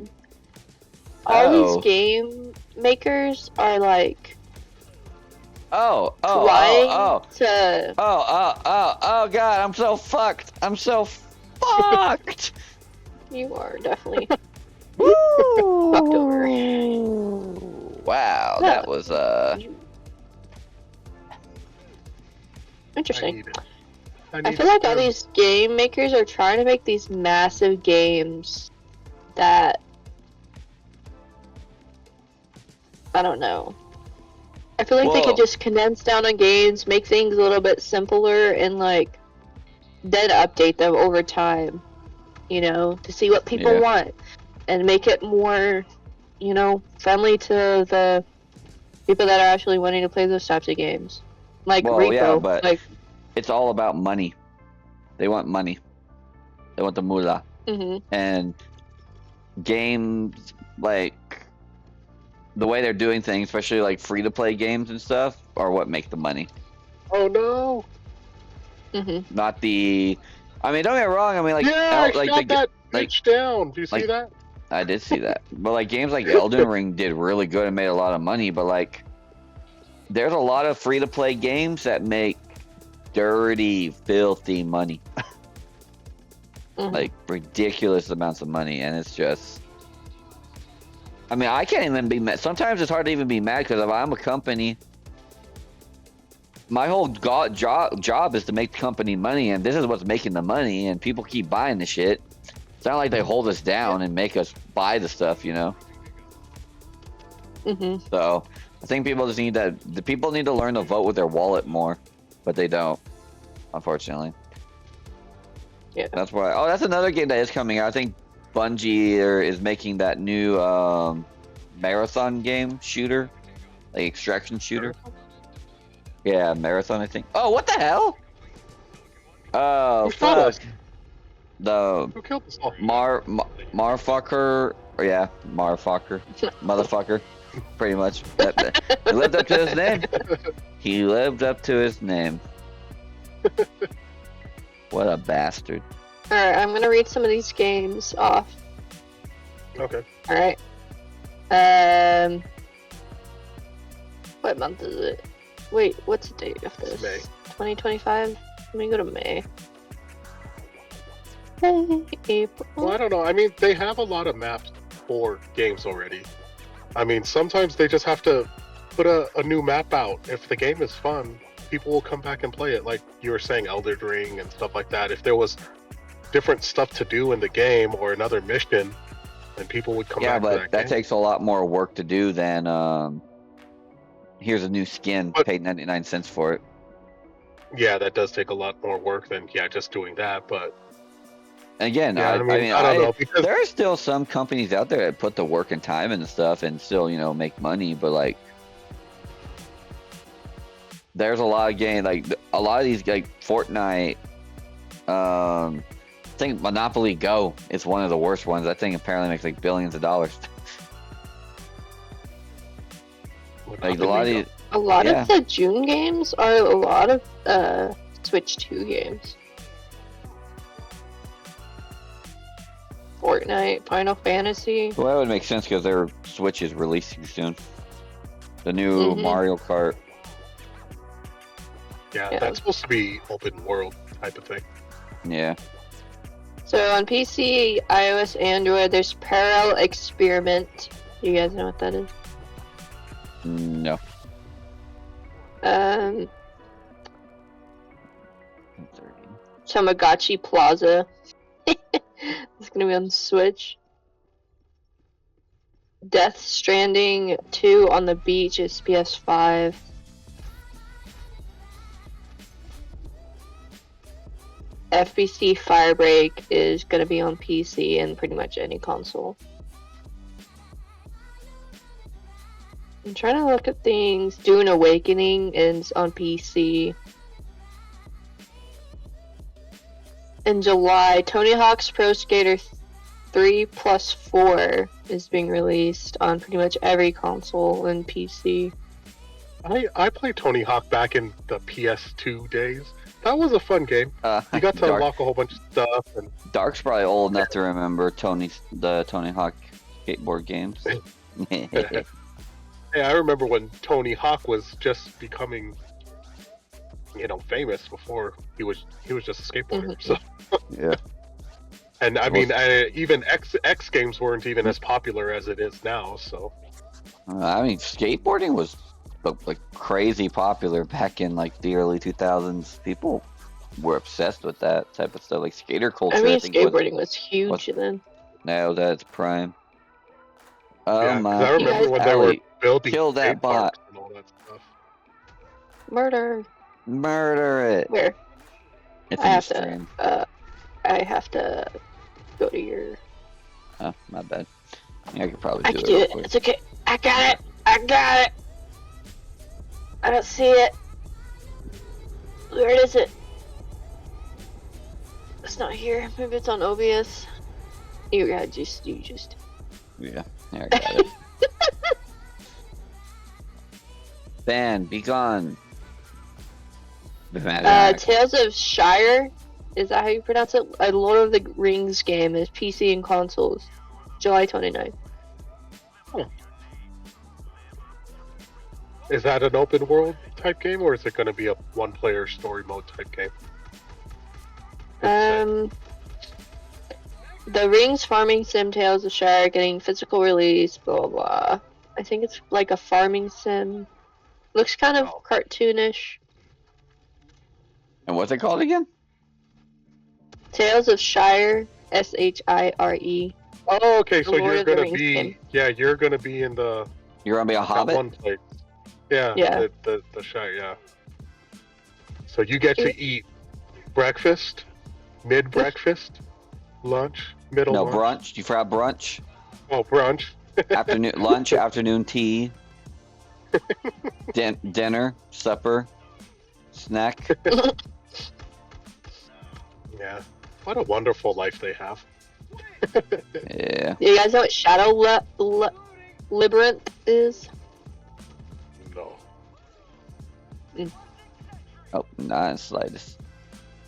D: all
C: Oh.
D: these game makers are like
C: Oh
D: trying to.
C: oh god, I'm so fucked. I'm so fucked.
D: You are definitely
C: Woo!
D: fucked over.
C: Wow,
D: No.
C: that was
D: Interesting.
E: I
D: I
E: need
D: feel like all
E: Doom.
D: these game makers are trying to make these massive games that I don't know. I feel like they
C: Well-
D: could just condense down on games, make things a little bit simpler, and like then update them over time. You know, to see what people
C: Yeah.
D: want, and make it more, friendly to the people that are actually wanting to play those types of games. Like
C: Well,
D: Repo,
C: yeah, but-
D: like.
C: it's all about money. They want money. They want the moolah.
D: Mhm.
C: And games, like the way they're doing things, especially like free to play games and stuff, are what make the money.
E: Oh no!
D: Mhm.
C: Not the. I mean, don't get me wrong. I mean, like,
E: Yeah, I
C: like
E: shot that
C: like-
E: bitch down. Do you see
C: like-
E: that?
C: I did see that. But like games like Elden Ring did really good and made a lot of money. But like, there's a lot of free to play games that make dirty, filthy money.
D: Mhm.
C: Like ridiculous amounts of money, and it's just. I mean, I can't even be mad. Sometimes it's hard to even be mad because if I'm a company, my whole job is to make the company money, and this is what's making the money, and people keep buying the shit. It's not like they hold us down and make us buy the stuff, you know?
D: Mhm.
C: So I think people just need to, the people need to learn to vote with their wallet more, but they don't, unfortunately.
D: Yeah.
C: That's why. Oh, that's another game that is coming out. I think Bungie is making that new marathon game shooter, like extraction shooter. Yeah, marathon, I think. Oh, what the hell? Oh,
E: Who shot us?
C: fuck. The
E: Who killed us all?
C: Marfucker, Yeah, motherfucker, pretty much. He lived up to his name. He lived up to his name. What a bastard.
D: Alright, I'm gonna read some of these games off.
E: Okay.
D: Alright. What month is it? Wait, what's the date of this?
E: May.
D: 2025? Let me go to May. May, April.
E: Well, I don't know. I mean, they have a lot of maps for games already. I mean, sometimes they just have to put a new map out. If the game is fun, people will come back and play it. Like you were saying, Elder Ring and stuff like that. If there was different stuff to do in the game or another mission, then people would come back to that
C: but that
E: game.
C: takes a lot more work to do than here's a new skin,
E: But-
C: paid 99 cents for it.
E: Yeah, that does take a lot more work than just doing that. But
C: And again,
E: yeah,
C: I mean,
E: I don't know because
C: there are still some companies out there that put the work and time and stuff and still, make money, but like there's a lot of games, like a lot of these, like Fortnite, I think Monopoly Go is one of the worst ones. That thing apparently makes like billions of dollars. Like a lot of these,
D: A lot
C: Yeah.
D: of the June games are a lot of Switch 2 games. Fortnite, Final Fantasy.
C: well, that would make sense because their Switch is releasing soon. The new
D: Mhm.
C: Mario Kart.
E: yeah,
D: Yeah.
E: that's supposed to be open world type of thing.
C: Yeah.
D: So on PC, iOS, Android, there's Parallel Experiment. You guys know what that is?
C: No.
D: Tamagotchi Plaza. It's gonna be on Switch. Death Stranding 2 on the Beach is PS5. FBC Firebreak is gonna be on PC and pretty much any console. I'm trying to look at things. Dune Awakening is on PC. In July, Tony Hawk's Pro Skater 3+4 is being released on pretty much every console and PC.
E: I played Tony Hawk back in the PS2 days. That was a fun game. You got to
C: Dark,
E: unlock a whole bunch of stuff, and
C: Dark's probably old enough to remember the Tony Hawk skateboard games.
E: yeah, I remember when Tony Hawk was just becoming, famous before he was just a skateboarder.
D: Mhm.
E: So,
C: Yeah.
E: and I mean, even X games weren't even as popular as it is now. So,
C: I mean, skateboarding was like crazy popular back in like the early 2000s. People were obsessed with that type of stuff, like skater culture.
D: I mean,
C: think
D: skateboarding was huge then.
C: Now that's prime. Oh
E: yeah, 'cause
C: my!
E: I remember when they were
C: Ellie,
E: building
C: kill that
E: skate
C: bot.
E: parks and all that stuff.
D: Murder.
C: Murder it!
D: Where?
C: It's
D: I
C: in the
D: have
C: stream.
D: to. I have to go to your.
C: Oh, my bad. Yeah, I could probably
D: I
C: do
D: can
C: it.
D: do
C: real
D: it.
C: quick.
D: It's okay. I got it. I got it. I don't see it. Where is it? It's not here. Maybe it's on OBS. You just.
C: Yeah, there I got it. Ban, be gone.
D: Tales of Shire. Is that how you pronounce it? A Lord of the Rings game is PC and consoles. July 29th.
E: Is that an open world type game, or is it going to be a one-player story mode type game?
D: The Rings farming sim Tales of Shire getting physical release, blah blah blah. I think it's like a farming sim. Looks kind of
E: Oh.
D: cartoonish.
C: And what's it called again?
D: Tales of Shire, Shire.
E: Oh, okay. So
D: Lord
E: you're
D: of the
E: gonna
D: Rings
E: be,
D: game.
E: you're gonna be in the
C: You're gonna be a
E: that
C: hobbit?
E: one place. Yeah.
D: Yeah.
E: The Shire. Yeah. So you get to eat breakfast, mid-breakfast, lunch, middle
C: No,
E: lunch.
C: brunch. You forgot brunch?
E: Oh, brunch.
C: Afternoon lunch, afternoon tea, dinner, supper, snack.
E: Yeah. What a wonderful life they have.
C: Yeah.
D: Do you guys know what Shadow Labyrinth is?
E: No.
C: Oh, not in the slightest.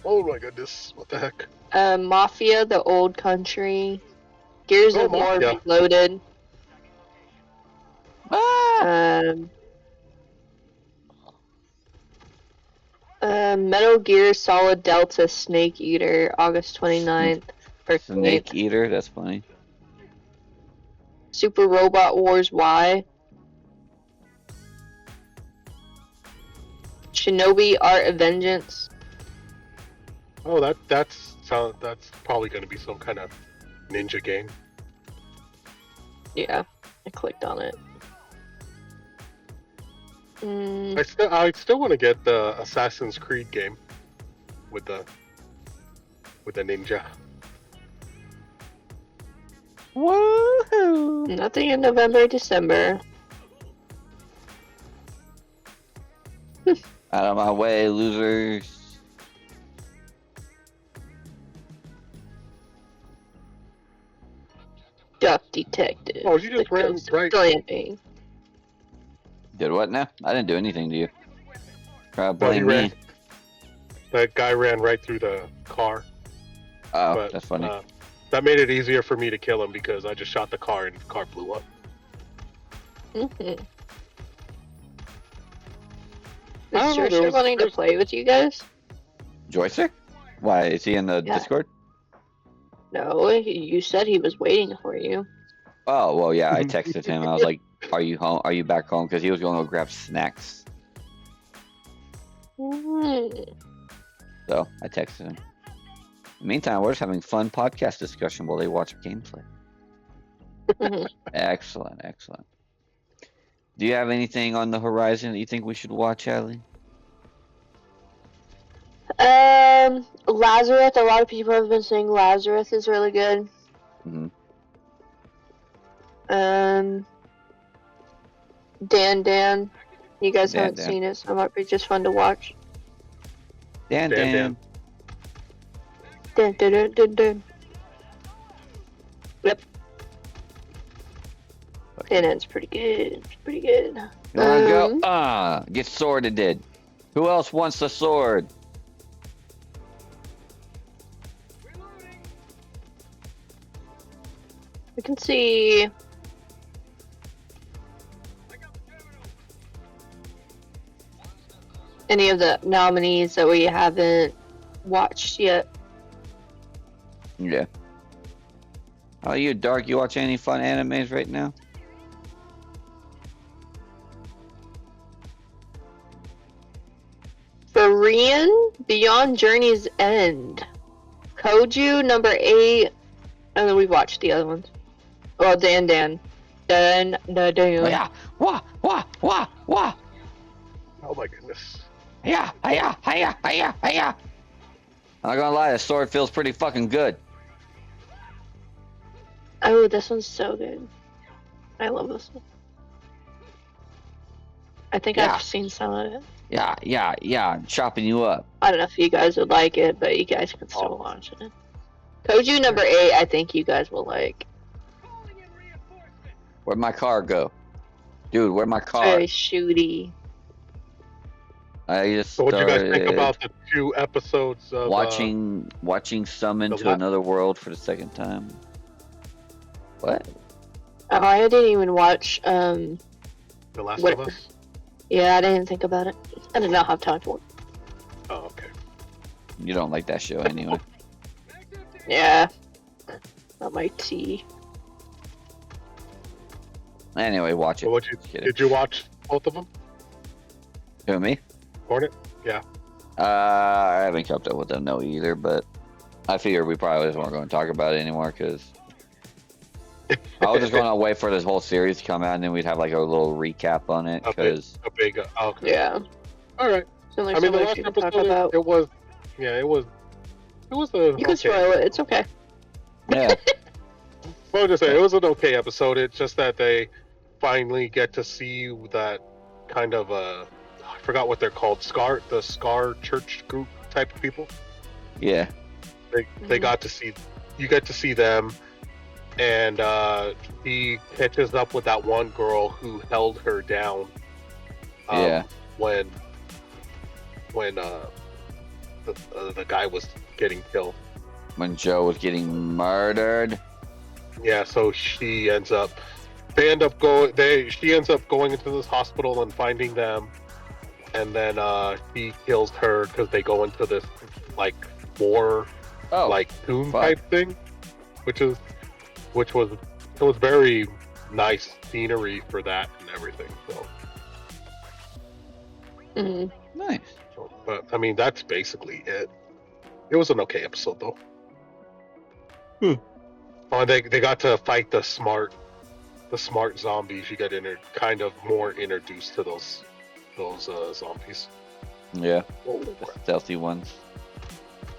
E: Oh my goodness! What the heck?
D: Mafia: The Old Country, Gears
E: Oh,
D: of War
E: Mafia.
D: Reloaded,
C: Ah!
D: Metal Gear Solid Delta Snake Eater, August 29th. Or
C: Snake
D: 28th.
C: Eater, that's funny.
D: Super Robot Wars Y. Shinobi Art of Vengeance.
E: Oh, that's probably going to be some kind of ninja game.
D: Yeah, I clicked on it.
E: I still want to get the Assassin's Creed game with the ninja.
C: Woohoo!
D: Nothing in November, December.
C: Out of my way, losers.
D: Duck Detective.
E: Oh, you just
D: The
E: ran
D: Ghost of
E: right.
D: Glamping.
C: Did what now? I didn't do anything to you. Try to
E: Well, he
C: blame
E: ran.
C: me.
E: That guy ran right through the car.
C: Oh,
E: But,
C: that's funny.
E: That made it easier for me to kill him because I just shot the car and the car blew up.
D: Mm-hmm.
E: I don't
D: Is
E: know,
D: Joshua wanting to play with you guys?
C: Joycer? Why, is he in the
D: Yeah.
C: Discord?
D: No, you said he was waiting for you.
C: Oh, well, yeah, I texted him. I was like, are you home? Are you back home? Because he was going to go grab snacks. So I texted him. In the meantime, we're just having fun podcast discussion while they watch gameplay. Excellent, excellent. Do you have anything on the horizon that you think we should watch, Allie?
D: Lazarus. A lot of people have been saying Lazarus is really good.
C: Mm-hmm.
D: Dan. You guys
C: Dan
D: haven't
C: Dan.
D: seen it, so it might be just fun to watch.
C: Dan.
D: Dan. Yep. Dan's pretty good. Pretty good.
C: You wanna go? Get sworded. Who else wants the sword?
D: We can see. Any of the nominees that we haven't watched yet.
C: Yeah. Oh, you Dark? You watch any fun animes right now?
D: Korean Beyond Journey's End. Koju number 8. And then we've watched the other ones. Well, Dan. Dan.
C: Oh, yeah. Wah.
E: Oh my goodness.
C: Hiya. I'm not gonna lie, the sword feels pretty fucking good.
D: Oh, this one's so good. I love this one. I think
C: Yeah.
D: I've seen some of it.
C: Yeah. I'm chopping you up.
D: I don't know if you guys would like it, but you guys can still watch it. Koju number 8, I think you guys will like.
C: Where'd my car go? Dude, where'd my car?
D: Very shooty.
C: I just
E: So, what do you guys think
C: started
E: about the 2 episodes of
C: watching Summon
E: the
C: to
E: la-
C: Another World for the second time. What?
D: Oh, I didn't even watch.
E: The Last
D: what-
E: of Us?
D: Yeah, I didn't think about it. I did not have time for it.
E: Oh, okay.
C: You don't like that show anyway.
D: Yeah. Not my tea.
C: Anyway, watch it.
E: Well,
C: Just kidding.
E: did you watch both of them?
C: Who, me?
E: Hornet? Yeah.
C: I haven't kept up with them, no, either, but I figured we probably just weren't going to talk about it anymore, because I was just going to wait for this whole series to come out, and then we'd have like a little recap on it, because
E: A big. Okay.
D: Yeah.
E: All right.
D: So there's
E: I mean,
D: so
E: the
D: much
E: last
D: you can talk
E: episode,
D: about.
E: it was. Yeah, it was. It was a.
D: You can spoil it. It's okay.
C: yeah,
E: Well, just say it was an okay episode. It's just that they finally get to see that kind of I forgot what they're called. The Scar Church group type of people.
C: yeah,
E: They got to see. You get to see them, and he catches up with that one girl who held her down.
C: Yeah.
E: When the guy was getting killed.
C: When Joe was getting murdered.
E: Yeah, so she ends up going into this hospital and finding them, and then he kills her because they go into this like war tomb type thing, which was very nice scenery for that and everything. So
C: Nice.
E: but I mean that's basically it. It was an okay episode though. Oh, they got to fight the smart zombies. You get kind of more introduced to those zombies.
C: Yeah. The stealthy ones.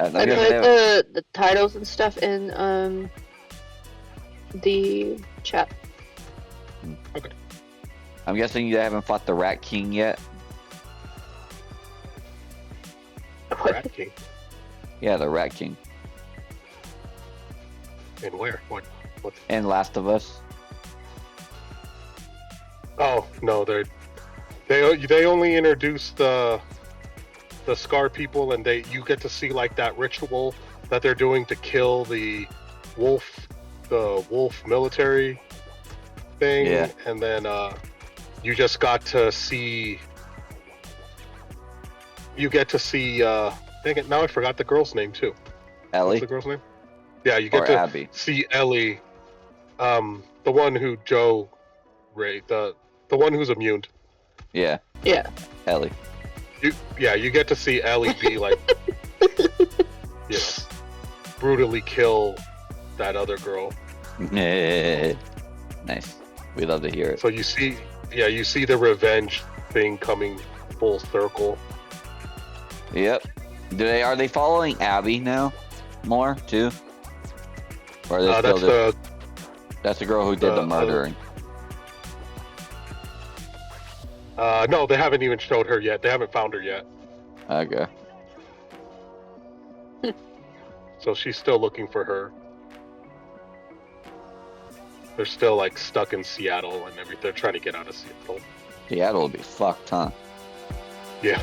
D: I put the titles and stuff in the chat.
E: Okay.
C: I'm guessing you haven't fought the Rat King yet.
E: Rat King.
C: Yeah, the Rat King.
E: And where? What?
C: And Last of Us.
E: Oh no, they only introduce the Scar people, and you get to see like that ritual that they're doing to kill the wolf military thing,
C: Yeah.
E: and then you just got to see. You get to see. Dang it! Now I forgot the girl's name too.
C: Ellie.
E: What's the girl's name? Yeah, you get
C: Or
E: to
C: Abby.
E: see Ellie, the one who Joe raped, the one who's immune.
C: Yeah.
D: Yeah.
C: Ellie.
E: You get to see Ellie be like, brutally kill that other girl.
C: Nice. We love to hear it.
E: So you see the revenge thing coming full circle.
C: Yep. Are they following Abby now more too? Or are they still that's the girl who did the murdering.
E: No, they haven't even showed her yet. They haven't found her yet.
C: Okay.
E: So she's still looking for her. They're still like stuck in Seattle and everything. They're trying to get out of Seattle.
C: Seattle would be fucked, huh?
E: Yeah.